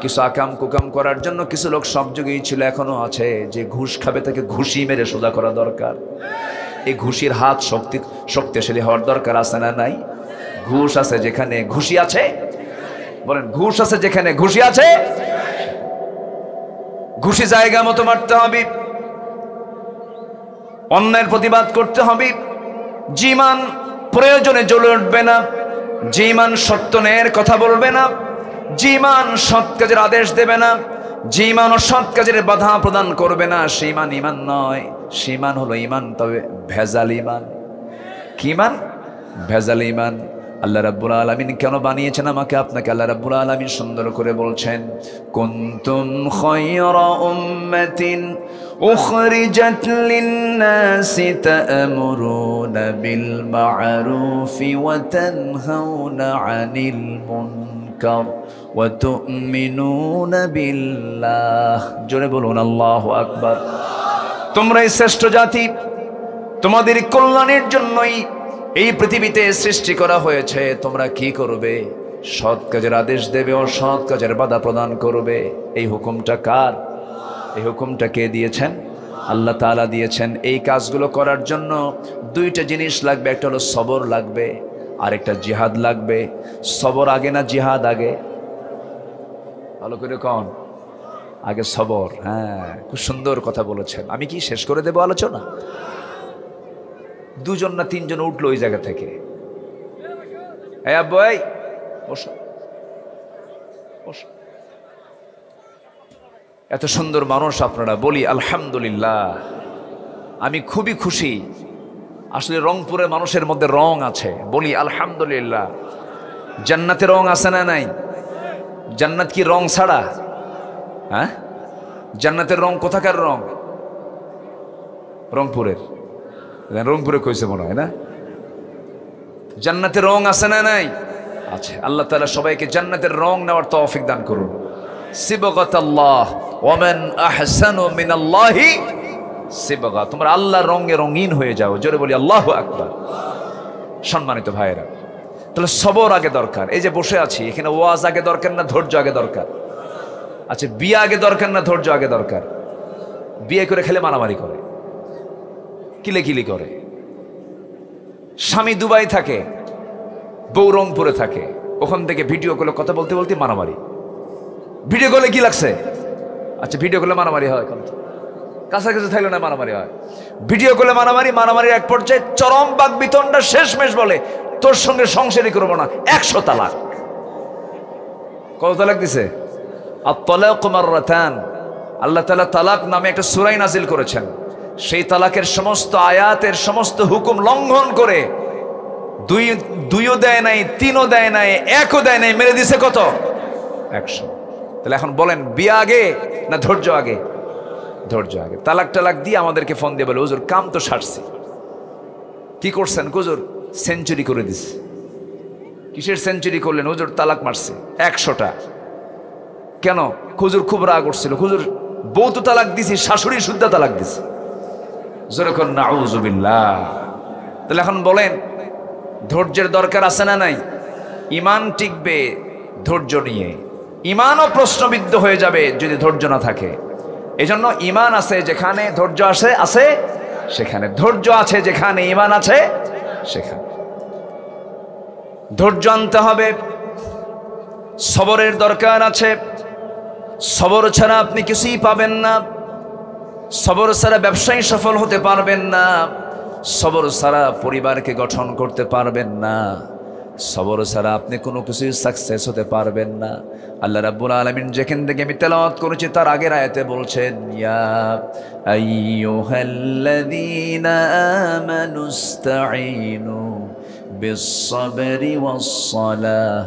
কিছু আকাম কুকাম করার জন্য কিছু লোক সব যুগেই ছিল, এখনো আছে, যে ঘুষ খাবে তাকে ঘুষি মেরে সোজা করা দরকার। এই ঘুষির হাত শক্তিশালী হওয়ার দরকার আছে না নাই? ঘুষ আছে যেখানে ঘুষি আছে, বলেন ঘুষ আছে যেখানে ঘুষি আছে, ঘুষি জায়গা মতো মারতে হবে, অন্যায়ের প্রতিবাদ করতে হবে। যে ইমান প্রয়োজনে জ্বলে উঠবে না, যে ইমান সত্য ন্যায়ের কথা বলবে না, যে ইমান সৎ কাজের আদেশ দেবে না, যে ইমান ও সৎ কাজের বাধা প্রদান করবে না সেই ইমান ইমান নয়, সেই ইমান হলো ইমান, তবে ভেজাল ইমান। কি ইমান? ভেজাল ইমান। আল্লাহ রাব্বুল আলামিন কেন বানিয়েছেন আমাকে আপনাকে? আল্লাহ রাব্বুল আলামিন সুন্দর করে বলছেন, কুনতুম খায়রা উম্মাতিন উখরিজাত লিন-নাসি তা'মুরুনা বিল মা'রুফি ওয়া তানহাউনা 'আনিল মুনকার ওয়া তু'মিনুনা বিল্লাহ। জোরে বলুন আল্লাহু আকবার। তোমরাই শ্রেষ্ঠ জাতি, তোমাদের কল্যাণের জন্যই এই পৃথিবীতে সৃষ্টি করা হয়েছে। তোমরা কি করবে? সৎ কাজের আদেশ দেবে, অসৎ কাজের বাধা প্রদান করবে। এই হুকুমটা কার? এই হুকুমটা কে দিয়েছেন? আল্লাহ তাআলা দিয়েছেন। এই কাজগুলো করার জন্য দুইটা জিনিস লাগবে, একটা হলো সবর লাগবে, আর একটা জিহাদ লাগবে। সবর আগে না জিহাদ আগে? ভালো করে কন, আগে সবর। হ্যাঁ, খুব সুন্দর কথা বলেছেন। আমি কি শেষ করে দেব আলোচনা? দুজন না তিনজন উঠলো ওই জায়গা থেকে। এই আব্বু, এই বসো বসো। এত সুন্দর মানুষ আপনারা, বলি আলহামদুলিল্লাহ। আমি খুবই খুশি। আসলে রংপুরের মানুষের মধ্যে রং আছে, বলি আলহামদুলিল্লাহ। জান্নাতে রং আছে না নাই? জান্নাত কি রং ছাড়া? হ্যাঁ, জান্নাতের রং কোথাকার রং? রংপুরের। রংপুরে কইছে মনে হয় না? জান্নাতের রং আছে না নাই? আছে। আল্লাহ তাআলা সবাইকে জান্নাতের রং নেওয়ার তৌফিক দান করুন। সিবগাতাল্লাহ ওয়া মান আহসানু মিনাল্লাহি সিবগা। তোমরা আল্লাহর রঙে রঙিন হয়ে যাও। জোরে বলি আল্লাহু আকবার। সম্মানিত ভাইয়েরা, তাহলে সবর আগে দরকার। এই যে বসে আছি এখানে, ওয়াজ আগে দরকার না ধৈর্য আগে দরকার? আচ্ছা, বিয়ে আগে দরকার না ধৈর্য আগে দরকার? বিয়ে করে খেলে মারামারি করে, কিলেকিলি করে। স্বামী দুবাই থাকে, বউ রংপুরে থাকে, ওখান থেকে ভিডিও কলে কথা বলতে বলতে মারামারি। ভিডিও কলে কি লাগছে? আচ্ছা, ভিডিও কলে মারামারি হয়, কাছাকাছি থাকলে না মারামারি হয়। ভিডিও কলে মারামারি, মারামারির এক পর্যায়ে চরম বাকবিতণ্ডা, শেষমেশ বলে তোর সঙ্গে সংসারই করবো না, 100 তালাক। কত তালাক দিছে? আত-তালাকু মাররাতান। আল্লাহ তাআলা তালাক নামে একটা সূরা নাজিল করেছেন। সেই তালাকের সমস্ত আয়াতের সমস্ত হুকুম লঙ্ঘন করে দুইও দেয় নাই, তিনও দেয় নাই, একও দেয় নাই, মেরে দিছে কত? 100। তাহলে এখন বলেন, বিয়ে আগে না ধৈর্য আগে? ধৈর্য আগে। তালাক টালাক দিয়ে আমাদেরকে ফোন দিয়ে বলে, হুজুর কাম তো সারছি। কি করছেন? হুজুর সেঞ্চুরি করে দিছে। কিসের সেঞ্চুরি করলেন? হুজুর তালাক মারছে 100টা। কেন? হুজুর খুব রাগ করছিল। হুজুর বউ তো তালাক দিছি, শাশুড়ি শুদ্ধা তালাক দিছে। যেরকম নাউজুবিল্লাহ। তাহলে এখন বলেন, ধৈর্যের দরকার আছে না নাই? ইমান টিকবে ধৈর্য নিয়ে, ইমানও প্রশ্নবিদ্ধ হয়ে যাবে যদি ধৈর্য না থাকে। এজন্য ইমান আছে যেখানে ধৈর্য আছে সেখানে, ধৈর্য আছে যেখানে ইমান আছে সেখানে। ধৈর্য আনতে হবে, সবরের দরকার আছে। সবর ছাড়া আপনি কিছুই পাবেন না। সবর ছাড়া ব্যবসায় সফল হতে পারবেন না। সবর ছাড়া পরিবারকে গঠন করতে পারবেন না। সবর ছাড়া আপনি কোনো কিছুই সাকসেস হতে পারবেন না। আল্লাহ রাব্বুল আলামিন যেখান থেকে আমি তেলাওয়াত করেছি তার আগের আয়াতে বলছেন, ইয়া আইয়ুহাল্লাযীনা আমানুস্তাঈনু বিস-সাবরি ওয়াস-সালাহ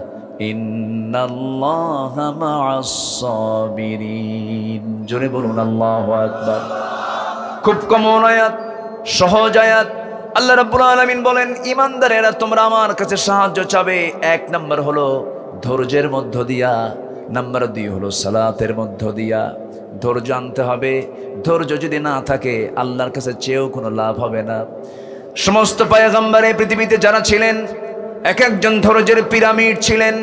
ইন্নাল্লাহা মা'আস-সাবিরিন। জোরে বলুন আল্লাহু আকবার। খুব কমন আয়াত, সহজ আয়াত। আল্লাহ রাব্বুল আলামিন বলেন, ইমানদারেরা তোমরা আমার কাছে সাহায্য চাবে। 1 নাম্বার হলো ধৈর্যের মধ্য দিয়া, নাম্বার 2 হলো সালাতের মধ্য দিয়া। ধৈর্য আনতে হবে। ধৈর্য যদি না থাকে আল্লাহর কাছে চেয়েও কোনো লাভ হবে না। সমস্ত পয়গম্বর এই পৃথিবীতে যারা ছিলেন, এক একজন ধৈর্যের পিরামিড ছিলেন,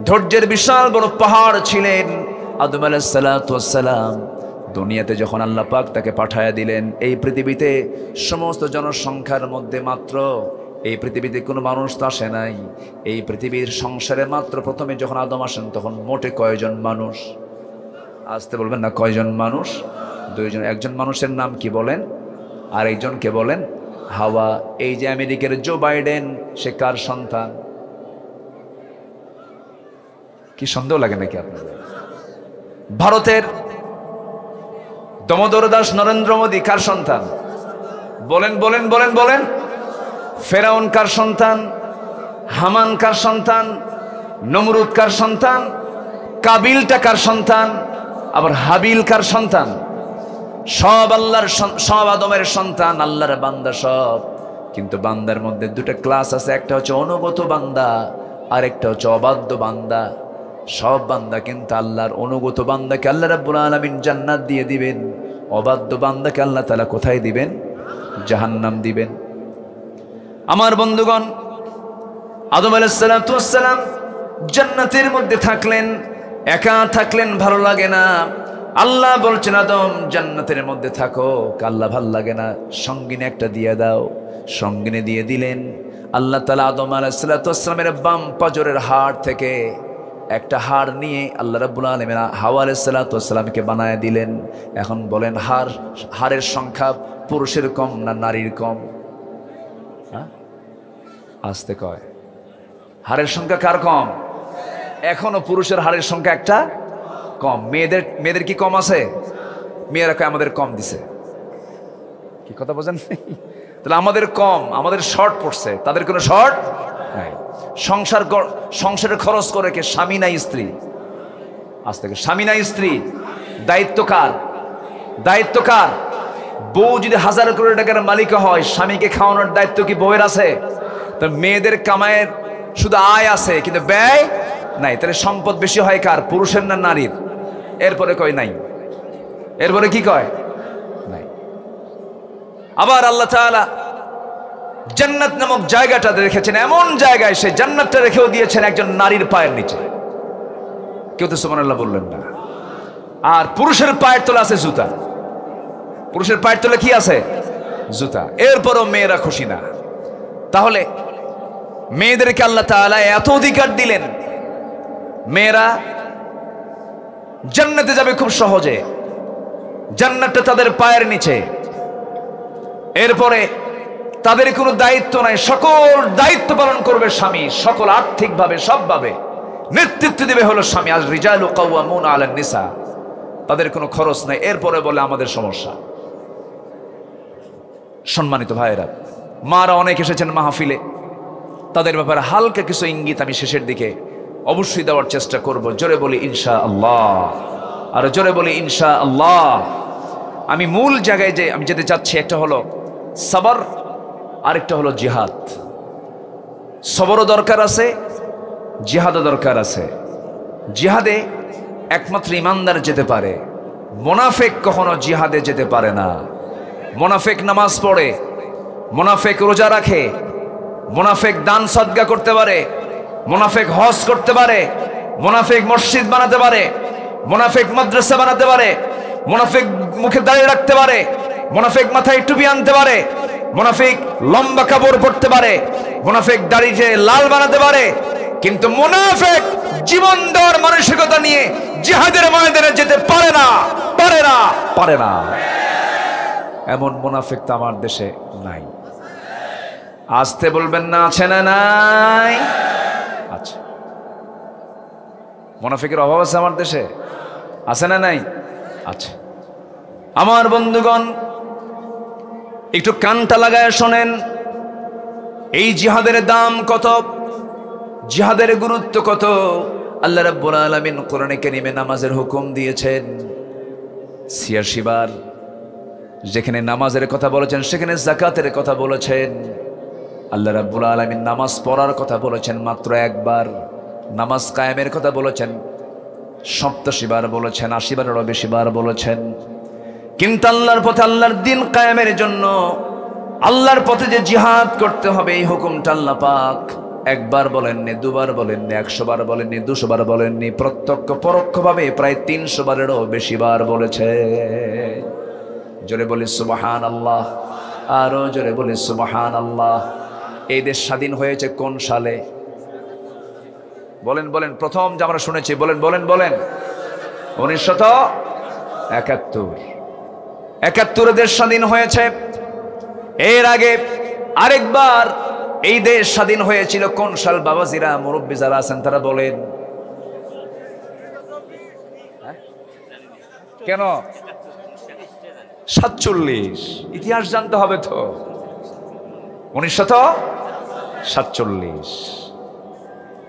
ধৈর্যের বিশাল বড় পাহাড় ছিলেন। আদম আলাইহিস সালাতু ওয়াস সালাম দুনিয়াতে যখন আল্লাহ পাক তাকে পাঠায়া দিলেন, এই পৃথিবীতে সমস্ত জনসংখ্যার মধ্যে মাত্র, এই পৃথিবীতে কোনো মানুষ তো আসে নাই। এই পৃথিবীর সংসারে মাত্র প্রথমে যখন আদম আসেন তখন মোটে কয়জন মানুষ? আসতে বলবেন না, কয়জন মানুষ? 2 জন। একজন মানুষের নাম কি বলেন? আর একজনকে বলেন হাওয়া। এই যে আমেরিকার জো বাইডেন, সে কার সন্তান? কি সন্দেহ লাগে নাকি আপনাদের? ভারতের দামোদর দাস নরেন্দ্র মোদী কার সন্তান? বলেন বলেন বলেন বলেন। ফেরাউন কার সন্তান? হামান কার সন্তান? নমরুদ কার সন্তান? কাবিলটা কার সন্তান? আবার হাবিল কার সন্তান? সব আল্লাহর, সব আদমের সন্তান, আল্লাহর বান্দা সব। কিন্তু বান্দার মধ্যে দুটো ক্লাস আছে, একটা হচ্ছে অনুগত বান্দা আর একটা হচ্ছে অবাধ্য বান্দা। সব বান্দা কিন্তু আল্লাহর, অনুগত বান্দাকে আল্লাহ রাব্বুল আলামিন জান্নাত দিয়ে দিবেন, অবাধ্য বান্দাকে আল্লাহ তাআলা কোথায় দিবেন? জাহান্নাম দিবেন। আমার বন্ধুগণ, আদম আলাইহিস সালাতু ওয়াস সালাম জান্নাতের মধ্যে থাকলেন, একা থাকলেন, ভালো লাগে না। আল্লাহ বলছেন আদম জান্নাতের মধ্যে থাকো, আল্লাহ ভাল লাগে না, সঙ্গিনী একটা দিয়ে দাও। সঙ্গিনী দিয়ে দিলেন। আল্লাহ তাআলা আদম আলাইহিস সালাতু ওয়াস সালামের বাম পাজরের হাড় থেকে একটা হাড় নিয়ে আল্লাহ রাব্বুল আলামিন হাওয়া আলাইহিস সালাতু ওয়াস সালামকে বানায় দিলেন। এখন বলেন, হাড়ের সংখ্যা পুরুষের কম না নারীর কম? আসতে কয়, হাড়ের সংখ্যা কার কম? এখনো পুরুষের হাড়ের সংখ্যা একটা কম। মেয়েদের কি কম আছে? মেয়েরা কয় আমাদের কম দিছে। কি কথা বোঝেন? তাহলে আমাদের কম, আমাদের শর্ট পড়ছে, তাদের কোনো শর্ট নাই। সংসারের খরচ করে কে? স্বামী না স্ত্রী? আজ থেকে স্বামী না স্ত্রী? দায়িত্ব কার? দায়িত্ব কার? বউ যদি 1000 কোটি টাকার মালিক হয়, স্বামীকে খাওয়ানোর দায়িত্ব কি বউয়ের আছে? তো মেয়েদের কামায়ের শুধু আয় আছে কিন্তু ব্যয় নাই। তাহলে সম্পদ বেশি হয় কার? পুরুষের না নারীর? এরপরে কয় নাই। এরপরে কি কয়? নাই। আবার আল্লাহ তাআলা জান্নাত নামক জায়গাটা রেখেছেন, এমন জায়গায় সে জান্নাতটা রেখেও দিয়েছেন একজন নারীর পায়ের নিচে। কেউ তো সুবহানাল্লাহ বললেন না। আর পুরুষের পায়ের তলা আছে জুতা। পুরুষের পায়ের তলা কি আছে? জুতা। এরপরও মেয়েরা খুশি না। তাহলে মেয়েদেরকে আল্লাহ তাআলা এত অধিকার দিলেন, মেয়েরা জান্নাতে যাবে খুব সহজে, জান্নাতটা তাদের পায়ের নিচে। এরপরে তাদের কোনো দায়িত্ব নাই, সকল দায়িত্ব পালন করবে স্বামী, সকল আর্থিকভাবে সবভাবে নেতৃত্ব দেবে হলো স্বামী। আল রিজালু কাওয়ামুনা আলান নিসা, তাদের কোনো খরচ নাই। এরপরে বলে আমাদের সমস্যা। সম্মানিত ভাইয়েরা, মারা অনেক এসেছেন মাহফিলে, তাদের ব্যাপারে হালকা কিছু ইঙ্গিত আমি শেষের দিকে অবশ্যই দেওয়ার চেষ্টা করব। জোরে বলি ইনশাআল্লাহ, আর জোরে বলি ইনশাআল্লাহ। আমি মূল জায়গায় যে আমি যেতে চাচ্ছি, একটা হলো সবর, আরেকটা হলো জিহাদ। সবরও দরকার আছে, জিহাদও দরকার আছে। জিহাদে একমাত্র ইমানদার যেতে পারে, মুনাফিক কখনো জিহাদে যেতে পারে না। মুনাফিক নামাজ পড়ে, মুনাফিক রোজা রাখে, মুনাফিক দান সদকা করতে পারে, মুনাফিক হজ করতে পারে, মুনাফিক মসজিদ বানাতে পারে, মুনাফিক মাদ্রাসা বানাতে পারে, মুনাফিক মুখে দাঁড়িয়ে রাখতে পারে, মুনাফিক মাথায় টুপি আনতে পারে, মুনাফিক লম্বা কাপড় পরতে পারে, মুনাফিক দাড়িতে লাল বানাতে পারে। কিন্তু মুনাফিক জীবন দেওয়ার মানসিকতা নিয়ে জিহাদের ময়দানে যেতে পারে না, পারে না, পারে না। এমন মুনাফিক তো আমার দেশে নাই। আসতে বলবেন না, আছে না নাই? আচ্ছা, মুনাফিকের অভাব আছে আমার দেশে? আছে না নাই? আচ্ছা, আমার বন্ধুগণ একটু কানটা লাগায় শোনেন। এই জিহাদের দাম কত, জিহাদের গুরুত্ব কত। আল্লাহ রাব্বুল আলামিন কোরআনে কারীমে নামাজের হুকুম দিয়েছেন ৮৬ বার। যেখানে নামাজের কথা বলেছেন সেখানে যাকাতের কথা বলেছেন। আল্লাহ রাব্বুল আলামিন নামাজ পড়ার কথা বলেছেন মাত্র একবার। নামাজ কায়েমের কথা বলেছেন ৮৭ বার বলেছেন, ৮০ বারেরও বেশি বার বলেছেন। কিন্তু আল্লাহর পথে, আল্লাহর দিন কায়েমের জন্য, আল্লাহর পথে যে জিহাদ করতে হবে, এই হুকুমটা আল্লাহ পাক একবার বলেননি, দুবার বলেননি, ১০০ বার বলেননি, ২০০ বার বলেননি, প্রত্যক্ষ পরোক্ষভাবে প্রায় ৩০০ বারেরও বেশি বার বলেছে। জোরে বলি সুবহানাল্লাহ, আরো জোরে বলি সুবহানাল্লাহ। এই দেশ স্বাধীন হয়েছে কোন সালে? বলেন বলেন, প্রথম যে আমরা শুনেছি, বলেন বলেন বলেন। ১৯৭১ দেশ স্বাধীন হয়েছে। এর আগে আরেকবার এই দেশ স্বাধীন হয়েছিল কোন সাল? বাবাজিরা, মুরব্বী যারা আছেন তারা বলেন। কেন 47? ইতিহাস জানতে হবে তো। 1947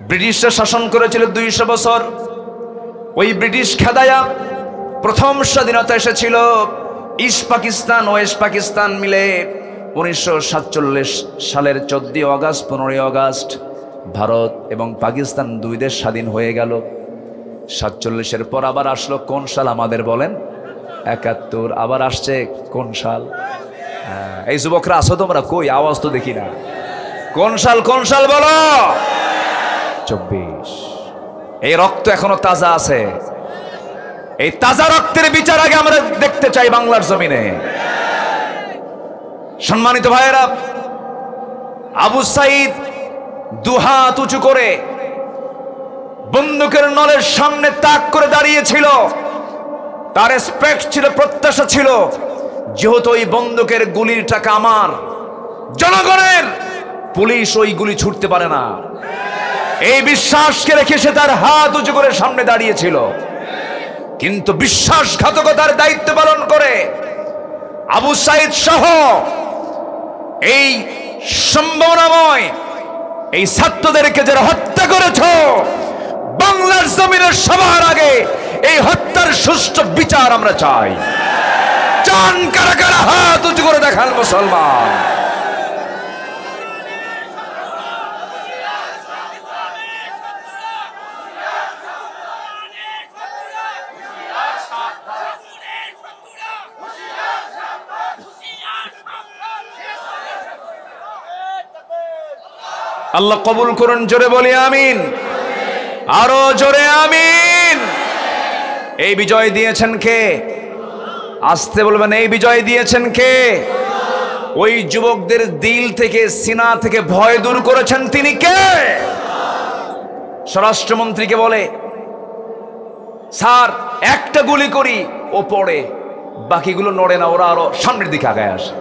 ব্রিটিশরা শাসন করেছিল 200 বছর। ওই ব্রিটিশ খেদায়া প্রথম স্বাধীনতা এসেছিল ইস্ট পাকিস্তান ওয়েস্ট পাকিস্তান মিলে 1947 সালের 14 আগস্ট 15 আগস্ট ভারত এবং পাকিস্তান দুই দেশ স্বাধীন হয়ে গেল। 47-এর পর আবার আসলো কোন সাল আমাদের বলেন? 71। আবার আসছে কোন সাল? এই যুবকরা আসো তোমরা, কই আওয়াজ তো দেখি না। কোন সাল বলো? 24। এই রক্ত এখনো তাজা আছে। এই তাজা রক্তের বিচার আগে আমরা দেখতে চাই বাংলার জমিনে। সম্মানিত ভাইয়েরা, আবু সাইদ দুহাত উঁচু করে বন্দুকের নলের সামনে তাক করে দাঁড়িয়েছিল। তার এক্সপেক্ট ছিল, প্রত্যাশা ছিল, যেহেতু ওই বন্দুকের গুলির টাকা আমার, জনগণের, পুলিশ ওই গুলি ছুটতে পারে না। এই বিশ্বাসকে রেখে সে তার হাত উঁচু করে সামনে দাঁড়িয়েছিল। কিন্তু বিশ্বাসঘাতকতার দায়িত্ব পালন করে আবু সাইদ সহ এই সম্ভাবনাময় এই ছাত্রদেরকে যারা হত্যা করেছ, বাংলার জমিনের সবার আগে এই হত্যার সুষ্ঠু বিচার আমরা চাই। চান কারা কারা? হাত উঁচু করে দেখান মুসলমান। আল্লাহ কবুল করুন, জোরে বলি আমিন, আরো জোরে আমিন। এই বিজয় দিয়েছেন কে? আসতে বলবেন, এই বিজয় দিয়েছেন কে? ওই যুবকদের দিল থেকে, সিনা থেকে ভয় দূর করেছেন তিনি কে? স্বরাষ্ট্রমন্ত্রীকে বলে, স্যার একটা গুলি করি, ও পড়ে, বাকিগুলো নড়ে না, ওরা আরো সামনের দিকে আগায় আসে।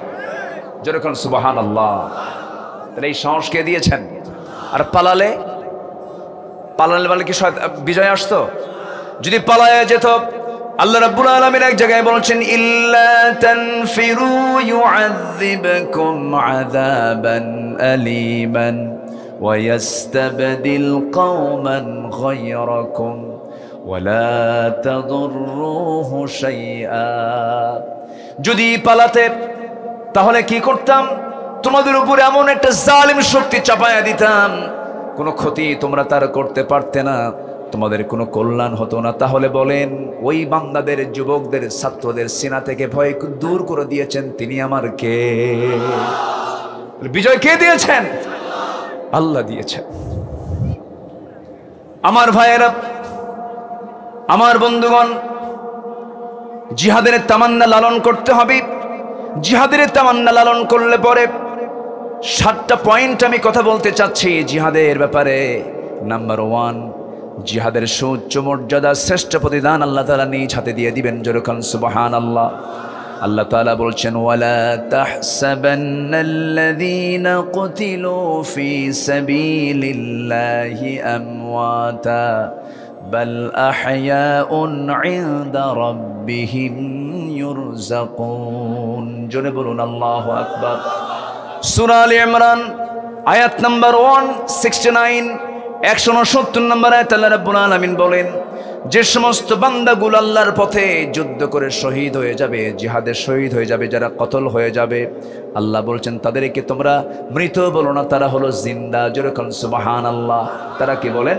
যেরকম সুবহানাল্লাহ। তাহলে এই সাহস কে দিয়েছেন? আর পালালে বলে কি বিজয় আসতো? যদি পালায় যেত, আল্লাহ রাব্বুল আলামিন এক জায়গায় বলছেন, ইল্লা তানফিরু ইউআযিবকুম আযাবান আলীমান ওয়া ইস্তাবদিল কওমান গায়রাকুম ওয়া লা তাদুররুহু শাইআ। যদি পালাতে তাহলে কি করতাম? তোমাদের উপরে এমন একটা জালিম শক্তি চাপায়া দিতাম, কোনো ক্ষতি তোমরা তার করতে পারতে না, তোমাদের কোনো কল্যাণ হতো না। তাহলে বলেন, ওই বান্দাদের, যুবকদের, ছাত্রদের সিনা থেকে ভয় দূর করে দিয়েছেন তিনি আমার কে? বিজয় কে দিয়েছেন? আল্লাহ দিয়েছেন। আমার ভাইয়েরা, আমার বন্ধুগণ, জিহাদের তামান্না লালন করতে হবে। জিহাদের তামান্না লালন করলে পরে 7টা পয়েন্ট আমি কথা বলতে চাচ্ছি জিহাদের ব্যাপারে। নাম্বার 1, জিহাদের সুউচ্চ মর্যাদা, শ্রেষ্ঠ প্রতিদান আল্লাহ তাআলা নিজ হাতে দিয়ে দিবেন। যেরকম সুবহানাল্লাহ। আল্লাহ তাআলা বলছেন, ওয়ালা তাহসাবান্নাল্লাযীনা কুতিলু ফি সাবিলিল্লাহি আমওয়াতা বাল আহইয়াউন ইনদা রাব্বিহিম ইউরযাকুন। জোরে বলুন আল্লাহু আকবার। সূরা আলে ইমরান আয়াত নাম্বার 169, 169 নম্বর আয়াত আল্লাহ রাব্বুল আলামিন বলেন, যে সমস্ত বান্দাগুলো আল্লাহর পথে যুদ্ধ করে শহীদ হয়ে যাবে, জিহাদে শহীদ হয়ে যাবে, যারা কতল হয়ে যাবে, আল্লাহ বলছেন তাদেরকে তোমরা মৃত বলো না, তারা হলো জিন্দা। যেরকম সুবহানাল্লাহ। তারা কি বলেন?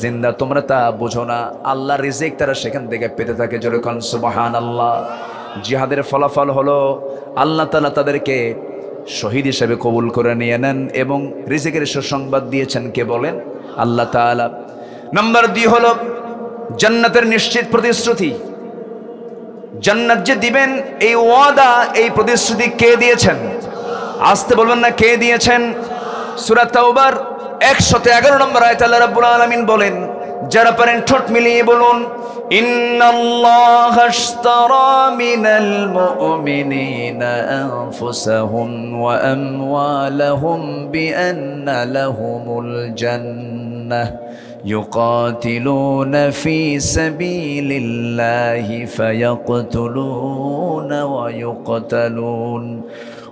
জিন্দা। তোমরা তা বুঝো না, আল্লাহর রিজিক তারা সেখান থেকে পেতে থাকে। যেরকম সুবহানাল্লাহ। জিহাদের ফলাফল হলো আল্লাহ তাআলা তাদেরকে শহীদ হিসেবে কবুল করে নিয়ে নেন এবং রিজিকের সুসংবাদ দিয়েছেন কে বলেন? আল্লাহ তাআলা। নাম্বার 2 হলো জান্নাতের নিশ্চিত প্রতিশ্রুতি। জান্নাত যে দিবেন, এই ওয়াদা, এই প্রতিশ্রুতি কে দিয়েছেন? আসতে বলবেন না, কে দিয়েছেন? সূরা তাওবার 111 নম্বর আয়াত আল্লাহ রাব্বুল আলামিন বলেন, যারা পারেন ঠোঁট মিলিয়ে বলুন, ইন্নাল্লাহা আশতারা মিনাল মুমিনিনা আনফুসাহুম ওয়া আমওয়ালাহুম বিআন্না লাহুমুল জান্নাহ يقاتلون في سبيل الله فيقتلون ويقتلون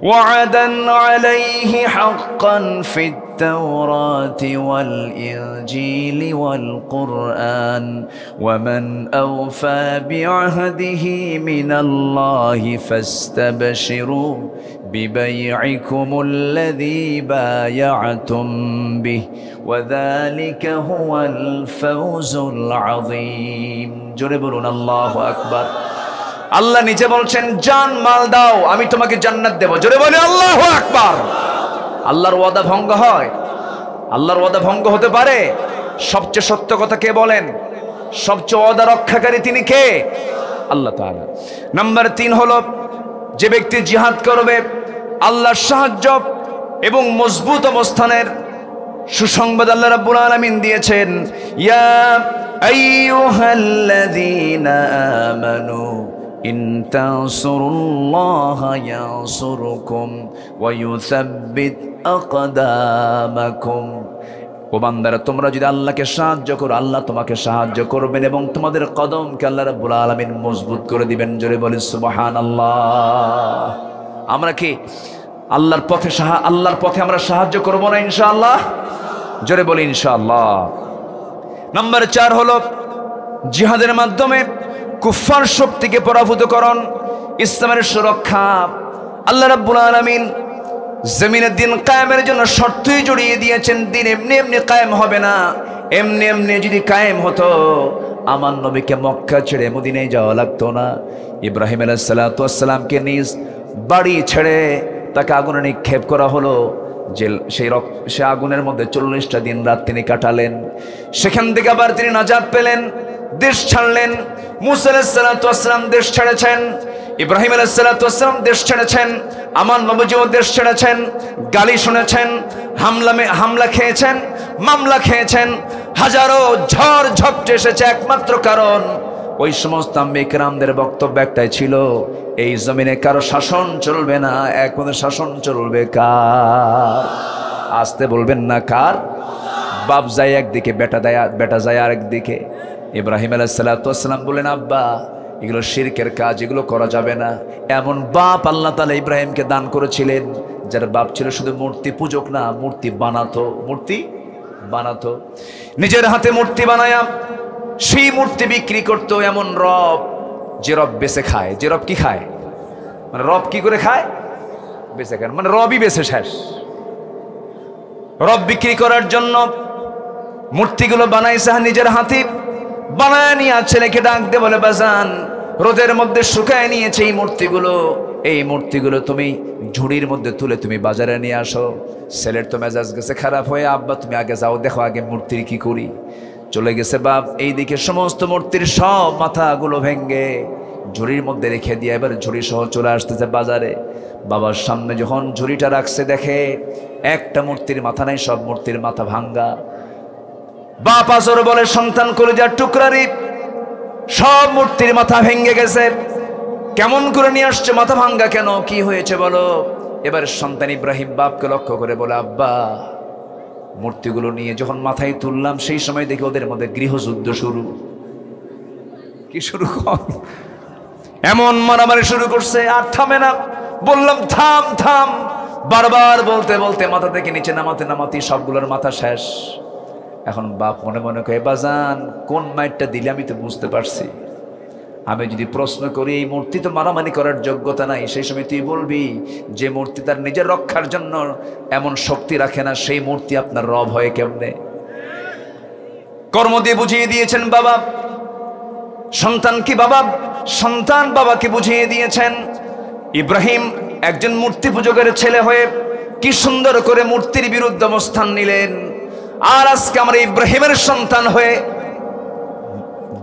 وعدا عليه حقا في التوراة والإنجيل والقرآن ومن أوفى بعهده من الله فاستبشروا ببيعكم الذي بايعتم به وذلك هو الفوز العظيم جربون الله أكبر আল্লাহ নিজে বলছেন জান মাল দাও আমি তোমাকে জান্নাত দেব জোরে বলি আল্লাহু আকবার আল্লাহর ওয়াদা ভঙ্গ হয় আল্লাহর ওয়াদা ভঙ্গ হতে পারে সবচেয়ে সত্য কথা কে বলেন সবচেয়ে ওয়াদা রক্ষাকারী তিনি কে আল্লাহ তাআলা নাম্বার 3 হলো যে ব্যক্তি জিহাদ করবে আল্লাহর সাহায্য এবং মজবুত অবস্থানের সুসংবাদ আল্লাহ রাব্বুল আলামিন দিয়েছেন ইয়া আইয়ুহাল্লাযীনা আমানু ইন তানসুরুল্লাহা ইয়ানসুরকুম ওয়া ইউসাব্বিত আকদামাকুম ও বান্দারা তোমরা যদি আল্লাহকে সাহায্য করো আল্লাহ তোমাকে সাহায্য করবেন এবং তোমাদের কদমকে আল্লাহ রাব্বুল আলামিন মজবুত করে দিবেন জোরে বলি সুবহানাল্লাহ আমরা কি আল্লাহর পথে আমরা সাহায্য করব না ইনশাআল্লাহ জোরে বলি ইনশাআল্লাহ নাম্বার 4 হলো জিহাদের মাধ্যমে কুফফার শক্তিকে পরাভূতকরণ ইসলামের সুরক্ষা আল্লাহ রাব্বুল আলামিন জমিনের দিন কায়েমের জন্য শর্তই জড়িয়ে দিয়েছেন দিন এমনি এমনি কায়েম হবে না এমনি এমনি যদি কায়েম হতো আমার নবীকে মক্কা ছেড়ে মদিনায় যাওয়া লাগতো না ইব্রাহিম আলাইহিস সালাতু ওয়াস সালামকে নিজ বাড়ি ছেড়ে তাকে আগুনে নিক্ষেপ করা হলো যে সেই আগুনের মধ্যে 40টা দিন রাত তিনি কাটালেন সেখান থেকে আবার তিনি নাজাত পেলেন দেশ ছাড়লেন মুসা আলাইহিস সালাতু ওয়াস সালাম দেশ ছেড়েছেন ইব্রাহিম আলাইহিস সালাতু ওয়াস সালাম দেশ ছেড়েছেন আমার নবীও দেশ ছেড়েছেন গালি শুনেছেন হামলা খেয়েছেন মামলা খেয়েছেন হাজারো ঝড় ঝপটে এসেছে একমাত্র কারণ ওই সমস্ত আম্বিয়া কিরামদের বক্তব্য একটাই ছিল এই জমিনে কারো শাসন চলবে না একমাত্র শাসন চলবে কার আসতে বলবেন না কার বাপ যায় একদিকে বেটা যায় আরেকদিকে ইব্রাহিম আলাইহিস সালাতু ওয়াস সালাম বলেন আব্বা এগুলো শিরকের কাজ এগুলো করা যাবে না এমন বাপ আল্লাহ তাআলা ইব্রাহিমকে দান করেছিলেন যার বাপ ছিল শুধু মূর্তি পূজক না মূর্তি বানাতো নিজের হাতে মূর্তি বানায়া সেই মূর্তি বিক্রি করতো এমন রব যে রব বেঁচে খায় যে রব কি খায় মানে রব কি করে খায় বেঁচে খায় মানে রবই বেঁচে শেষ রব বিক্রি করার জন্য মূর্তিগুলো বানাইছে নিজের হাতে বানায় নিয়ে ছেলেকে ডাক দিয়ে বলে বাজান রোদের মধ্যে শুকায় নিয়েছে এই মূর্তিগুলো তুমি ঝুড়ির মধ্যে তুলে তুমি বাজারে নিয়ে আসো ছেলের তো মেজাজ গেছে খারাপ হয়ে আব্বা তুমি আগে যাও দেখো আগে মূর্তির কি করি চলে গেছে বাপ এইদিকে সমস্ত মূর্তির সব মাথাগুলো ভেঙ্গে ঝুড়ির মধ্যে রেখে দিয়ে এবার ঝুড়ি সহ চলে আসতেছে বাজারে বাবার সামনে যখন ঝুড়িটা রাখছে দেখে একটা মূর্তির মাথা নাই সব মূর্তির মাথা ভাঙ্গা বাপ আসর বলে সন্তান কলিজার টুকরারি সব মূর্তির মাথা ভেঙে গেছে কেমন করে নিয়ে আসছে মাথা ভাঙ্গা কেন কি হয়েছে বলো এবার সন্তান ইব্রাহিম বাপকে লক্ষ্য করে বলে আব্বা মূর্তিগুলো নিয়ে যখন মাথায় তুললাম সেই সময় দেখি ওদের মধ্যে গৃহযুদ্ধ শুরু এমন মারামারি শুরু করছে আর থামে না বললাম থাম থাম বারবার বলতে বলতে মাথা থেকে নিচে নামাতে সবগুলোর মাথা শেষ এখন বাপ মনে মনে কয়ে বাজান কোন মাইটটা দিলে আমি তো বুঝতে পারছি আমি যদি প্রশ্ন করি এই মূর্তি তো মারামারি করার যোগ্যতা নাই সেই সময় তুই বলবি যে মূর্তি তার নিজের রক্ষার জন্য এমন শক্তি রাখে না সেই মূর্তি আপনার রব হয় কেমনে কর্ম দিয়ে বুঝিয়ে দিয়েছেন বাবা সন্তান বাবাকে বুঝিয়ে দিয়েছেন ইব্রাহিম একজন মূর্তি পূজকের ছেলে হয়ে কি সুন্দর করে মূর্তির বিরুদ্ধে অবস্থান নিলেন আর আজকে আমরা ইব্রাহিমের সন্তান হয়ে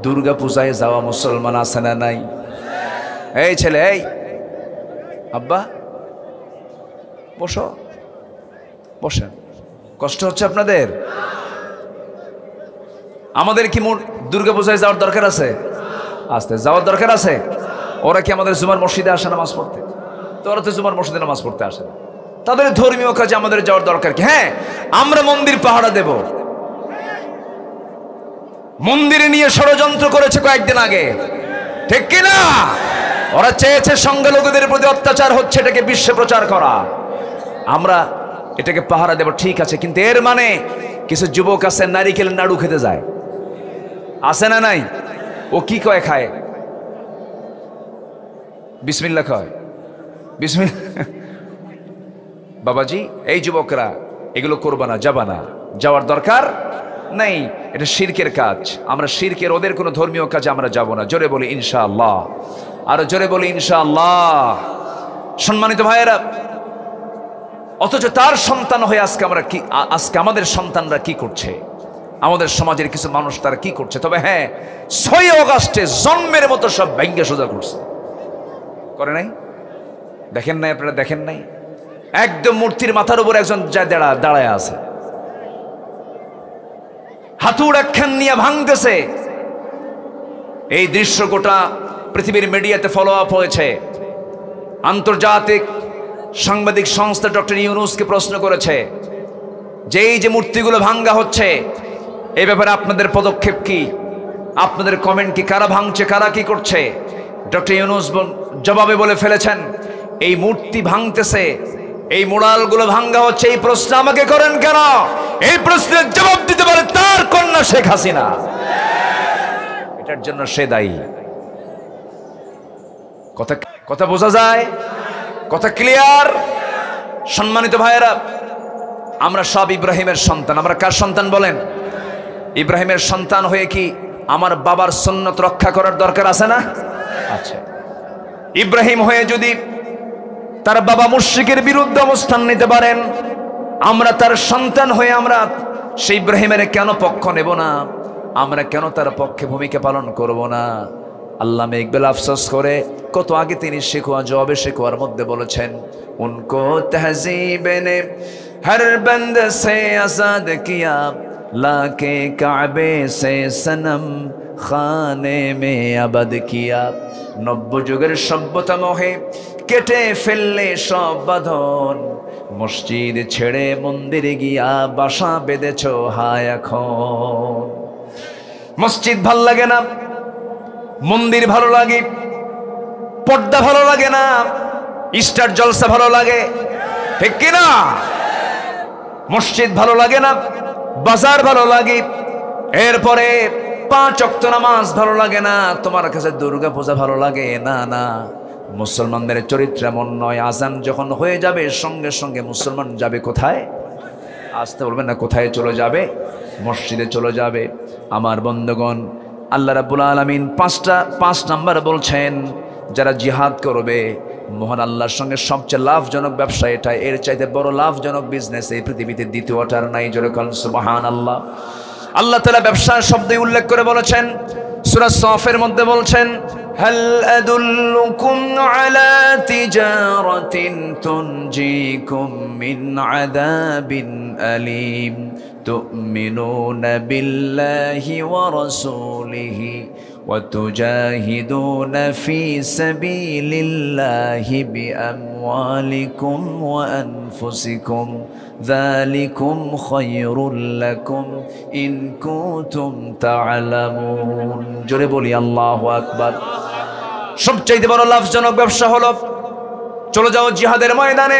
দুর্গা পূজায় যাওয়া মুসলমান আছে না নাই এই ছেলে এই আব্বা বসেন কষ্ট হচ্ছে আপনাদের আমাদের কি দুর্গা পূজায় যাওয়ার দরকার আছে আস্তে যাওয়ার দরকার আছে ওরা কি আমাদের জুমার মসজিদে আসে নামাজ পড়তে তো ওরা তো জুমার মসজিদে নামাজ পড়তে আসে না তাদের ধর্মীয় কাজে আমাদের যাওয়ার দরকার কি হ্যাঁ আমরা মন্দির পাহারা দেব মন্দিরে নিয়ে ষড়যন্ত্র করেছে কয়েকদিন আগে, ঠিক কিনা? ওরা চেয়েছে সংখ্যালঘুদের প্রতি অত্যাচার হচ্ছে এটাকে বিশ্বে প্রচার করা, আমরা এটাকে পাহারা দেব, ঠিক আছে। কিন্তু এর মানে কিছু যুবক আছে নারিকেলের নাড়ু খেতে যায়, আছে না নাই? ও কি কয় খায়? বিসমিল্লাহ কয়, বিসমিল্লাহ। বাবাজি এই যুবকরা এগুলো করবা না, যাবা না, যাওয়ার দরকার নাই, এটা শিরকের কাজ। আমরা শিরকের ওদের কোনো ধর্মীয় কাজে আমরা যাব না। জোরে বলি ইনশাআল্লাহ, আরো জোরে বলি ইনশাআল্লাহ। সম্মানিত ভাইয়েরা, অথচ তার সন্তান হয়ে আজকে আমরা কি, আজকে আমাদের সন্তানরা কি করছে, আমাদের সমাজের কিছু মানুষ তারা কি করছে। তবে হ্যাঁ, 6 অগাস্টে জন্মের মতো সব ভেঙ্গে সোজা করছে, করে নাই? দেখেন নাই আপনারা? দেখেন নাই? একদম মূর্তির মাথার উপর একজন যায় দাঁড়ায় আছে, হাতুড় একখান নিয়ে ভাঙতেছে। এই দৃশ্য গোটা পৃথিবীর মিডিয়াতে ফলো আপ হয়েছে। আন্তর্জাতিক সাংবাদিক সংস্থা ডক্টর ইউনুসকে প্রশ্ন করেছে যে এই যে মূর্তিগুলো ভাঙ্গা হচ্ছে, এই ব্যাপারে আপনাদের পদক্ষেপ কি, আপনাদের কমেন্ট কি, কারা ভাঙছে, কারা কি করছে? ডক্টর ইউনুস জবাবে বলে ফেলেছেন, এই মূর্তি ভাঙতেছে, এই মোড়ালগুলো ভাঙ্গা হচ্ছে, এই প্রশ্ন আমাকে করেন কেন? এই প্রশ্নের জবাব দিতে পারে তার কন্যা শেখ হাসিনা, এটার জন্য সে দায়ী। কথা বোঝা যায়? কথা ক্লিয়ার? সম্মানিত ভাইয়েরা, আমরা সব ইব্রাহিমের সন্তান। আমরা কার সন্তান বলেন? ইব্রাহিমের সন্তান হয়ে কি আমার বাবার সুন্নত রক্ষা করার দরকার আছে না? আচ্ছা, ইব্রাহিম হয়ে যদি তার বাবা মুশরিকের বিরুদ্ধে অবস্থান নিতে পারেন, আমরা তার সন্তান হয়ে আমরা সেই ইব্রাহিমের কেন পক্ষ নেব না? আমরা কেন তার পক্ষে ভূমিকা পালন করব না? আল্লামা ইকবাল আফসোস করে কত আগে তিনি শেখোয়া জবাবে শেখোয়ার মধ্যে বলেছেন, উनको तहज़ीब ने हर बंद से आज़ाद किया, लाके काबे से सनम खाने में आबाद किया। নব্য যুগের সভ্যতা মোহে কেটে ফেললে সব বাঁধন, মসজিদ ছেড়ে মন্দিরে গিয়া বাসা বেঁধেছ হায় এখন। মসজিদ ভাল লাগে না, মন্দির ভালো লাগে, পর্দা ভালো লাগে না, স্টার জলসা ভালো লাগে, ঠিক কিনা? মসজিদ ভালো লাগে না, বাজার ভালো লাগে, এরপরে 5 ওয়াক্ত নামাজ ভালো লাগে না, তোমার কাছে দুর্গা পূজা ভালো লাগে না। না, মুসলমানদের চরিত্র এমন নয়। আজান যখন হয়ে যাবে সঙ্গে সঙ্গে মুসলমান যাবে কোথায়? আসতে বলবেন না, কোথায় চলে যাবে? মসজিদে চলে যাবে। আমার বন্ধুগণ, আল্লাহ রাব্বুল আলামিন 5 নাম্বার বলছেন, যারা জিহাদ করবে, মহান আল্লাহর সঙ্গে সবচেয়ে লাভজনক ব্যবসা এটা, এর চাইতে বড় লাভজনক বিজনেস এই পৃথিবীতে দ্বিতীয়টার নাই। জোরে বলেন সুবহানাল্লাহ। আল্লাহ তাআলা ব্যবসার শব্দই উল্লেখ করে বলেছেন, সূরা সফের মধ্যে বলছেন, হাল আদুল্লুকুম আলা তিজারাতিন তুনজিকুম মিন আযাবিন আলীম তুমিনুনা বিল্লাহি ওয়া রাসূলিহি ওয়া তুজাহিদুনা ফি সাবিলিল্লাহি বিআমওয়ালিকুম ওয়া আনফুসিকুম যালিকুম খায়রুল লাকুম ইন কুনতুম তা'লামুন। জোরে বলি আল্লাহু আকবার। সবচেয়ে বড় লাভজনক ব্যবসা হলো চলে যাও জিহাদের ময়দানে,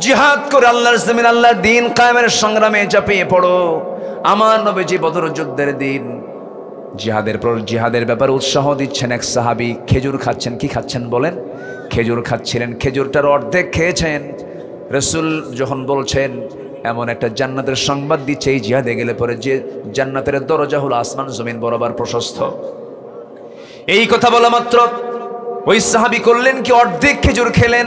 জিহাদ করে আল্লাহর জমিন, আল্লাহর দ্বীন কায়েমের সংগ্রামে ঝাঁপিয়ে পড়ো। আমার নবীজি বদর যুদ্ধের দিন জিহাদের ব্যাপারে উৎসাহ দিচ্ছেন। এক সাহাবী খেজুর খাচ্ছেন। কি খাচ্ছেন বলেন? খেজুর খাচ্ছিলেন। খেজুরটার অর্ধেক খেয়েছেন। রাসূল যখন বলছেন, এমন একটা জান্নাতের সংবাদ দিচ্ছে, এই জিহাদে গেলে পরে যে জান্নাতের দরজা হলো আসমান জমিন বরাবর প্রশস্ত। এই কথা বলা মাত্র ওই সাহাবী করলেন কি, অর্ধেক খেজুর খেলেন,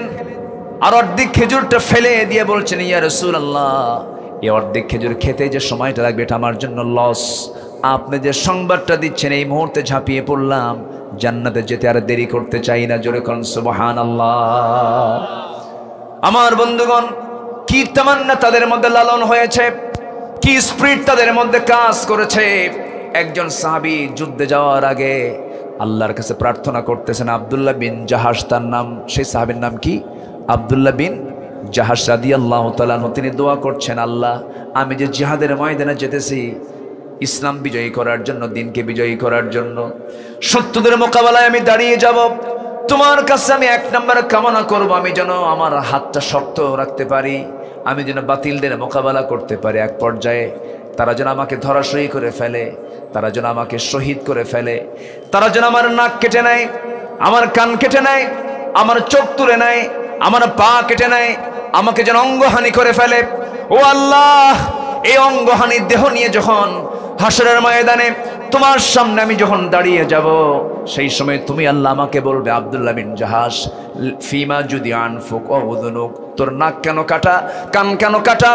আর অর্ধেক খেজুরটা ফেলে দিয়ে বলছেন, ইয়া রাসূলুল্লাহ, এই অর্ধেক খেজুর খেতে যে সময়টা লাগবে এটা আমার জন্য লস। আপনি যে সংবাদটা দিচ্ছেন, এই মুহূর্তে ঝাঁপিয়ে পড়লাম, জান্নাতে যেতে আর দেরি করতে চাই না। জোরে কোন সুবহানাল্লাহ। আমার বন্ধুগণ, কি তামান্না তাদের মধ্যে লালন হয়েছে, কি স্পিরিট তাদের মধ্যে কাজ করেছে। একজন সাহাবী যুদ্ধে যাওয়ার আগে আল্লাহর কাছে প্রার্থনা করতেছেন। আব্দুল্লাহ বিন জাহাশ তার নাম। সেই সাহাবীর নাম কি? আব্দুল্লাহ বিন জাহাশ রাদিয়াল্লাহু তাআলা আনহু। তিনি দোয়া করছেন, আল্লাহ, আমি যে জিহাদের ময়দানে যেতেছি, ইসলাম বিজয়ী করার জন্য, দিনকে বিজয়ী করার জন্য। শত্রুদের মোকাবেলায় আমি দাঁড়িয়ে যাব। তোমার কাছে আমি এক নম্বরে কামনা করব, আমি যেন আমার হাতটা শক্ত রাখতে পারি, আমি যেন বাতিলদের মোকাবেলা করতে পারি। এক পর্যায়ে তারা যেন আমাকে ধরাশয়ী করে ফেলে, তারা যেন আমাকে শহীদ করে ফেলে, তারা যেন আমার নাক কেটে নেয়, আমার কান কেটে নেয়, আমার চোখ তুলে নেয়, আমার পা কেটে নেয়, আমাকে যেন অঙ্গহানি করে ফেলে। ও আল্লাহ, এই অঙ্গহানির দেহ নিয়ে যখন হাসরের ময়দানে তোমার সামনে আমি যখন দাঁড়িয়ে যাব, সেই সময় তুমি আল্লাহ আমাকে বলবে, আব্দুল্লাহ বিন জাহাস, ফিমা যদি আনফুক ও উযুনুক, তোর নাক কেন কাটা, কান কেন কাটা,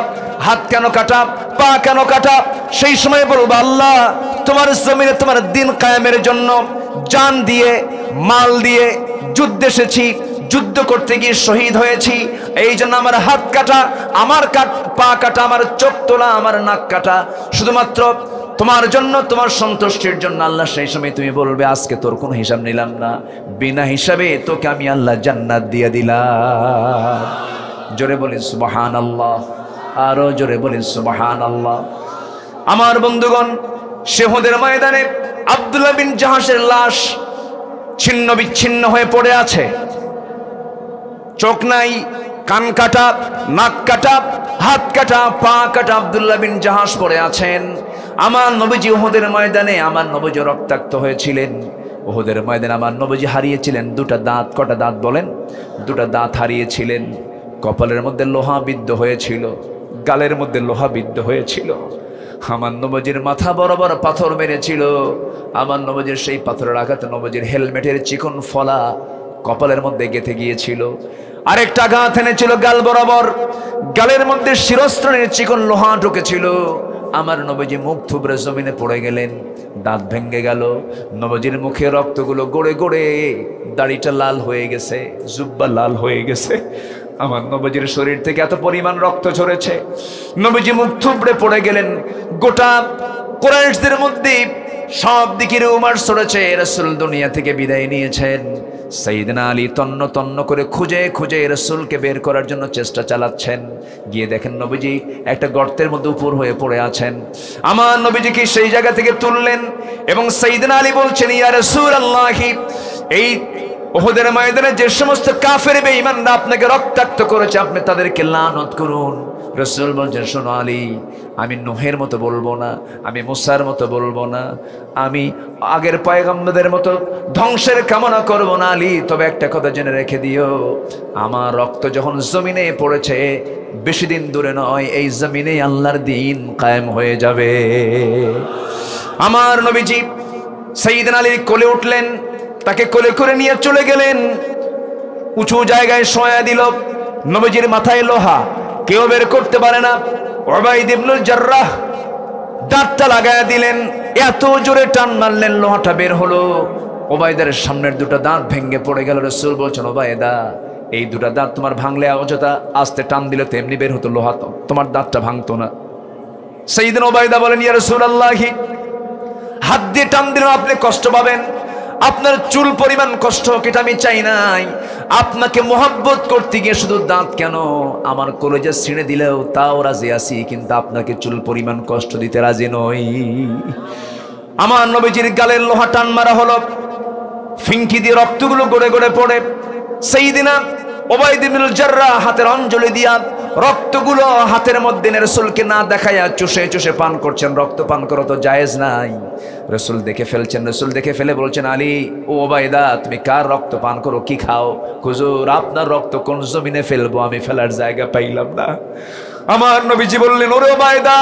হাত কেন কাটা, পা কেন কাটা? সেই সময় বলবো, আল্লাহ তোমার জমিনে তোমার দিন কায়েমের জন্য জান দিয়ে, মাল দিয়ে যুদ্ধে এসেছি, যুদ্ধ করতে গিয়ে শহীদ হয়েছি, এই জন্য আমার হাত কাটা, আমার পা কাটা, আমার চোখ তোলা, আমার নাক কাটা শুধুমাত্র তোমার জন্য, তোমার সন্তুষ্টির জন্য। আল্লাহ সেই সময় তুমি বলবে, আজকে তোর কোনো হিসাব নিলাম না, বিনা হিসাবে তোকে আমি আল্লাহ জান্নাত দিয়ে দিলাম। জোরে বলি সুবহানাল্লাহ, আরো জোরে বলি সুবহানাল্লাহ। আমার বন্ধুগণ, উহুদের ময়দানে আব্দুল্লাহ বিন জাহাসের লাশ ছিন্ন বিচ্ছিন্ন হয়ে পড়ে আছে, চোখ নাই, কান কাটা, নাক কাটা, হাত কাটা, পা কাটা আব্দুল্লাহ বিন জাহাস পড়ে আছেন। আমার নবীজি উহুদের ময়দানে, আমার নবীজি রক্তাক্ত হয়েছিলেন। উহুদের ময়দানে আমার নবীজি হারিয়েছিলেন দুটা দাঁত। কটা দাঁত বলেন? দুটা দাঁত হারিয়েছিলেন। কপালের মধ্যে লোহা বিদ্ধ হয়েছিল, গালের মধ্যে লোহা বিদ্ধ হয়েছিল। আমার নবীজির মাথা বরাবর পাথর মেরেছিল। আমার নবীজির সেই পাথরের আঘাতে নবীজির হেলমেটের চিকন ফলা কপালের মধ্যে গেঁথে গিয়েছিল। আরেকটা আঘাত এনেছিল গাল বরাবর, গালের মধ্যে শিরস্ত্রাণের চিকন লোহা ঢুকেছিল। আমার নবীজি মুখ থুবড়ে জমিনে পড়ে গেলেন, দাঁত ভেঙে গেল। নবীজির মুখে রক্তগুলো গড়ে গড়ে দাড়িটা লাল হয়ে গেছে, জুব্বা লাল হয়ে গেছে। আমার নবীজির শরীর থেকে এত পরিমাণ রক্ত ঝরেছে, নবীজি মুখ থুবড়ে পড়ে গেলেন। গোটা কুরাইশদের মধ্যে সব দিকে রুমার ছড়েছে, রাসূল দুনিয়া থেকে বিদায় নিয়েছেন। সাইয়েদনা আলী তন্ন তন্ন করে খুঁজে খুঁজে রাসূলকে বের করার জন্য চেষ্টা চালাচ্ছেন। গিয়ে দেখেন নবীজি একটা গর্তের মধ্যে উপর হয়ে পড়ে আছেন। আমার নবীজিকে সেই জায়গা থেকে তুললেন এবং সাইয়েদনা আলী বলছেন, ইয়া রাসূলুল্লাহ, এই উহুদের ময়দানে যে সমস্ত কাফের বেঈমানরা আপনাকে রক্তাক্ত করেছে, আপনি তাদেরকে লানত করুন। রাসূল বলছেন, শোনো আলী, আমি নূহের মতো বলবো না, আমি মুসার মতো বলবো না, আমি আগের পয়গম্বরদের মতো ধ্বংসের কামনা করব না আলী। তবে একটা কথা জেনে রেখে দিও, আমার রক্ত যখন জমিনে পড়েছে, বেশি দিন দূরে নয়, এই জমিনে আল্লাহর দিন কায়েম হয়ে যাবে। আমার নবীজি সাইয়েদনা আলীর কোলে উঠলেন, তাকে কোলে করে নিয়ে চলে গেলেন, উঁচু জায়গায় শোয়া দিল। নবীজির মাথায় লোহা, কেউ বের করতে পারে না। উবাইদ ইবনুল জাররাহ দাঁতটা লাগায়া দিলেন, এত জোরে টান মারলেন, লোহাটা বের হলো। উবাইদের সামনের দুটো দাঁত ভেঙে পড়ে গেল। রাসূল বলছেন, উবাইদা, এই দুটো দাঁত তোমার ভাঙলে অযথা আস্তে টান দিলে তো এমনি বের হতো, লোহা তো তোমার দাঁতটা ভাঙতো না। সাইয়েদনা উবাইদা বলেন, ইয়া রাসূলুল্লাহ, হাত দিয়ে টান দিলে আপনি কষ্ট পাবেন, আপনার চুল পরিমাণ কষ্ট হোক এটা আমি চাই নাই। আপনাকে মোহাব্বত করতে গিয়ে শুধু দাঁত কেন, আমার কলেজে ছিঁড়ে দিলেও তাও রাজি আছি, কিন্তু আপনাকে চুল পরিমাণ কষ্ট দিতে রাজি নই। আমার নবীজির গালের লোহা টান মারা হলো, ফিঙ্কি দিয়ে রক্তগুলো গড়ে গড়ে পড়ে। সাইয়েদনা উবাইদ ইবনুল জাররাহ হাতের অঞ্জলি দিয়া রক্তগুলো হাতের মধ্যে রাসূলকে না দেখায়া চুষে চুষে পান করছেন। রক্ত পান করা তো জায়েজ নাই। রাসূল দেখে ফেলছেন। রাসূল দেখে ফেলে বলছেন, আলী ও উবাইদা, তুমি কার রক্ত পান করো, কি খাও? হুজুর, আপনার রক্ত কোন জমিনে ফেলবো, আমি ফেলার জায়গা পাইলাম না। আমার নবীজি বললেন, ওরে উবাইদা,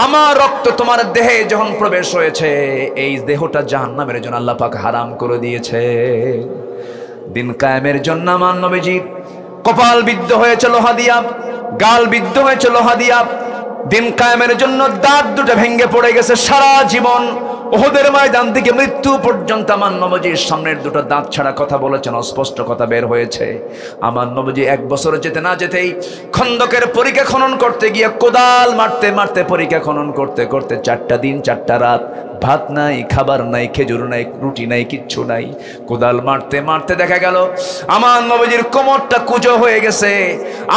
আমার রক্ত তোমার দেহে যখন প্রবেশ হয়েছে, এই দেহটা জাহান্নামের জন্য আল্লাহ পাক হারাম করে দিয়েছে। দিন কায়েমের জন্য আমার নবীজি কপাল বিদ্ধ হয়েছে লোহা দিয়া, গাল বিদ্ধ হয়েছে লোহা দিয়া। দিন কায়েমের জন্য দাঁত দুটো ভেঙে পড়ে গেছে। সারা জীবন উহুদের ময়দান থেকে মৃত্যু পর্যন্ত আমার নবীজির সামনের দুটো দাঁত ছাড়া কথা বলেছেন, অস্পষ্ট কথা বের হয়েছে। আমার নবীজি 1 বছর যেতে না যেতেই খন্দকের পরিখা খনন করতে গিয়ে কোদাল মারতে মারতে, পরিখা খনন করতে করতে 4টা দিন 4টা রাত, ভাত নাই, খাবার নাই, খেজুর নাই, রুটি নাই, কিচ্ছু নাই। কোদাল মারতে মারতে দেখা গেল আমার নবীজির কোমরটা কুঁজো হয়ে গেছে।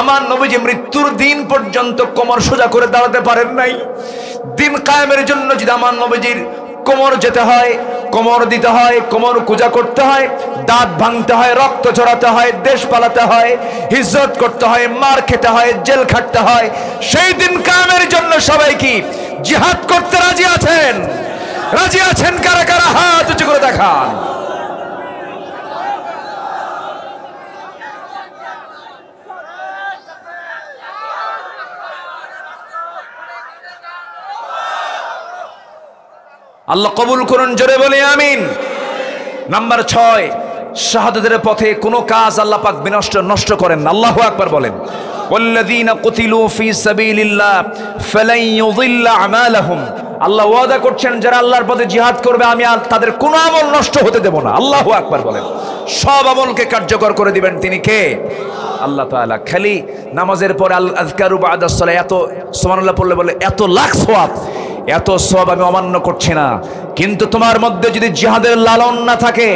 আমার নবীজি মৃত্যুর দিন পর্যন্ত কোমর সোজা করে দাঁড়াতে পারেন নাই। দিন কায়েমের জন্য যদি আমার নবীজির কোমর যেতে হয়, কোমর দিতে হয়, কোমর কুজা করতে হয়, দাঁত ভাঙতে হয়, রক্ত ঝরাতে হয়, দেশ পালাতে হয়, হিজরত করতে হয়, মার খেতে হয়, জেল খাটতে হয়, সেই দিন কায়েমের জন্য সবাই কি জিহাদ করতে রাজি আছেন? রাজি আছেন কারা কারা? হাত উঁচু করে দেখান। আল্লাহ কবুল করুন, জোরে বলি আমিন। নাম্বার 6, শাহাদাতের পথে কোনো কাজ আল্লাহ পাক নষ্ট করেন না। আল্লাহু আকবার বলেন। ওয়াল্লাযীনা কুতিলু ফী সাবিলিল্লাহ ফালান ইউযিল্লা আমালাহুম। আল্লাহ ওয়াদা করছেন যারা আল্লাহর পথে জিহাদ করবে আমি তাদের কোনো আমল নষ্ট হতে দেব না। আল্লাহু আকবার বলেন। সব আমলকে কার্যকর করে দিবেন তিনি কে? আল্লাহ তাআলা। খালি নামাজের পরে আল আযকারু বা'দাস সালাহ এত সুবহানাল্লাহ পড়লে বলে এত লাখ সওয়াব, এত সওয়াব আমি অমান্য করছি না, কিন্তু তোমার মধ্যে যদি জিহাদের লালন না থাকে,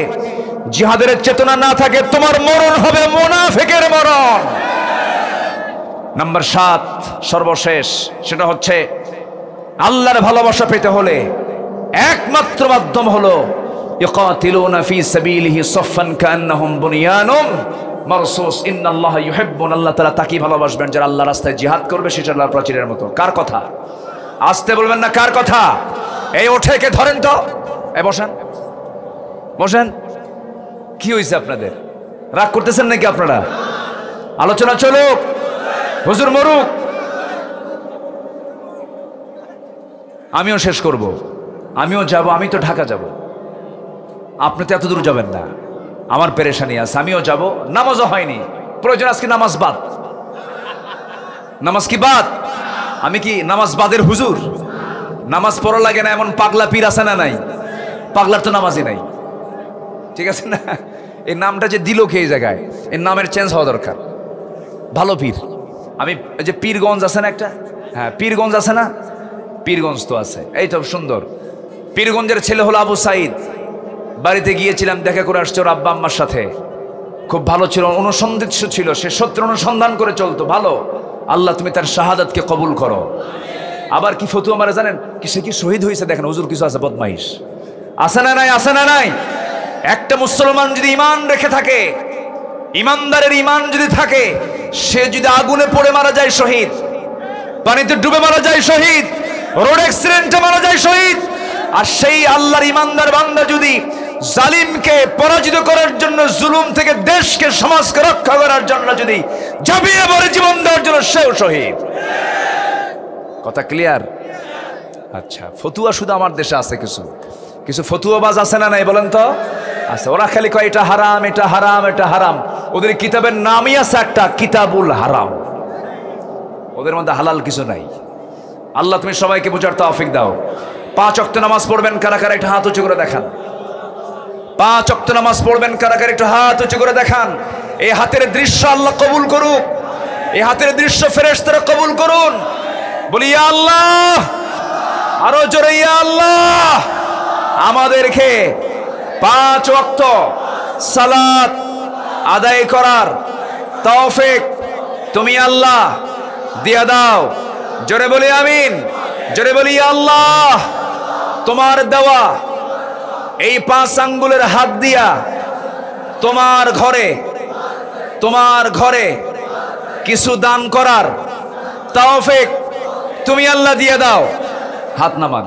জিহাদের চেতনা না থাকে, তোমার মরণ হবে মুনাফিকের মরণ। নাম্বার 7 সর্বশেষ, সেটা হচ্ছে আল্লাহর ভালোবাসা পেতে হলে একমাত্র মাধ্যম হলো ইকাতিলুনা ফি সাবিলিহি সাফফান কান্নাহুম বুনিয়ানুম মারসুস। ইন্নাল্লাহা ইউহিব্বুন, আল্লাহ তাআলা তাকে ভালোবাসবেন যারা আল্লাহর রাস্তায় জিহাদ করবে সেটা আল্লাহর প্রাচীরের মতো। কার কথা? আসতে বলবেন না, কার কথা? এই ওঠে কে ধরেন তো, এই বসেন বসেন। কি হয়েছে আপনাদের? রাগ করতেছেন নাকি আপনারা? আলোচনা চলুক, হুজুর মরুক, আমিও শেষ করব, আমিও যাব, আমি তো ঢাকা যাব, আপনি তো এত দূর যাবেন না, আমার পেরেশানি আছে, আমিও যাব। নামাজও হয়নি, প্রয়োজন আজকে নামাজ বাদ। নামাজ কি বাদ? আমি কি নামাজ বাদের হুজুর? নামাজ পড়া লাগে না এমন পাগলা পীর আছে না নাই? পাগলার তো নামাজই নাই, ঠিক আছে না? এই নামটা যে দিল কে এই জায়গায়, এর নামের চেঞ্জ হওয়া দরকার। ভালো পীর, আমি যে পীরগঞ্জ আছে না একটা, হ্যাঁ পীরগঞ্জ আছে না? পীরগঞ্জ তো আছে, এই তো সুন্দর। পীরগঞ্জের ছেলে হলো আবু সাইদ। বাড়িতে গিয়েছিলাম, দেখা করে আসছে ওর আব্বা আম্মার সাথে। খুব ভালো ছিল, অনুসন্ধিৎস ছিল, সে সত্য অনুসন্ধান করে চলতো, ভালো। আল্লাহ তুমি তার শাহাদাতকে কবুল করো। আবার কি ফতুয়া মারে জানেন? কি সে কি শহীদ হয়েছে দেখেন, হুজুর কিছু আছে বদমাইশ, আছে না নাই? আছে না নাই? একটা মুসলমান যদি ঈমান রেখে থাকে, ঈমানদারের ঈমান যদি থাকে, সে যদি আগুনে পড়ে মারা যায় শহীদ, পানিতে ডুবে মারা যায় শহীদ, রোড অ্যাক্সিডেন্টে মারা যায় শহীদ। আর সেই আল্লাহর ঈমানদার বান্দা যদি জালিমকে পরাজিত করার জন্য, জুলুম থেকে দেশকে সমাজকে রক্ষা করার জন্য যদি ঝাঁপিয়ে পড়ে জীবন দেওয়ার জন্য, সেও শহীদ। কথা ক্লিয়ার? আচ্ছা, ফতুয়া শুধু আমার দেশে আছে, কিছু কিছু ফতুয়াবাজ আছে না নাই বলেন তো? আছে। ওরা খালি কয় এটা হারাম, এটা হারাম, এটা হারাম। ওদের কিতাবের নামই আছে একটা, কিতাবুল হারাম। ওদের মধ্যে হালাল কিছু নাই। আল্লাহ তুমি সবাইকে বোঝার তৌফিক দাও। 5 ওয়াক্ত নামাজ পড়বেন কারা কারা, একটু হাত উঁচু করে দেখান। 5 ওয়াক্ত নামাজ পড়বেন কারা কারা, একটু হাত উঁচু করে দেখান। এই হাতের দৃশ্য আল্লাহ কবুল করুক, এই হাতের দৃশ্য ফেরেশতারা কবুল করুন। বলি ইয়া আল্লাহ, আরো জোরে ইয়া আল্লাহ। আমাদেরকে 5 ওয়াক্ত সালাত আদায় করার তৌফিক তুমি আল্লাহ দিয়া দাও। জোরে বলি আমিন, জোরে বলি ইয়া আল্লাহ। তোমার দেওয়া এই 5 আঙ্গুলের হাত দিয়া তোমার ঘরে কিছু দান করার তৌফিক তুমি আল্লাহ দিয়ে দাও। হাত নামান।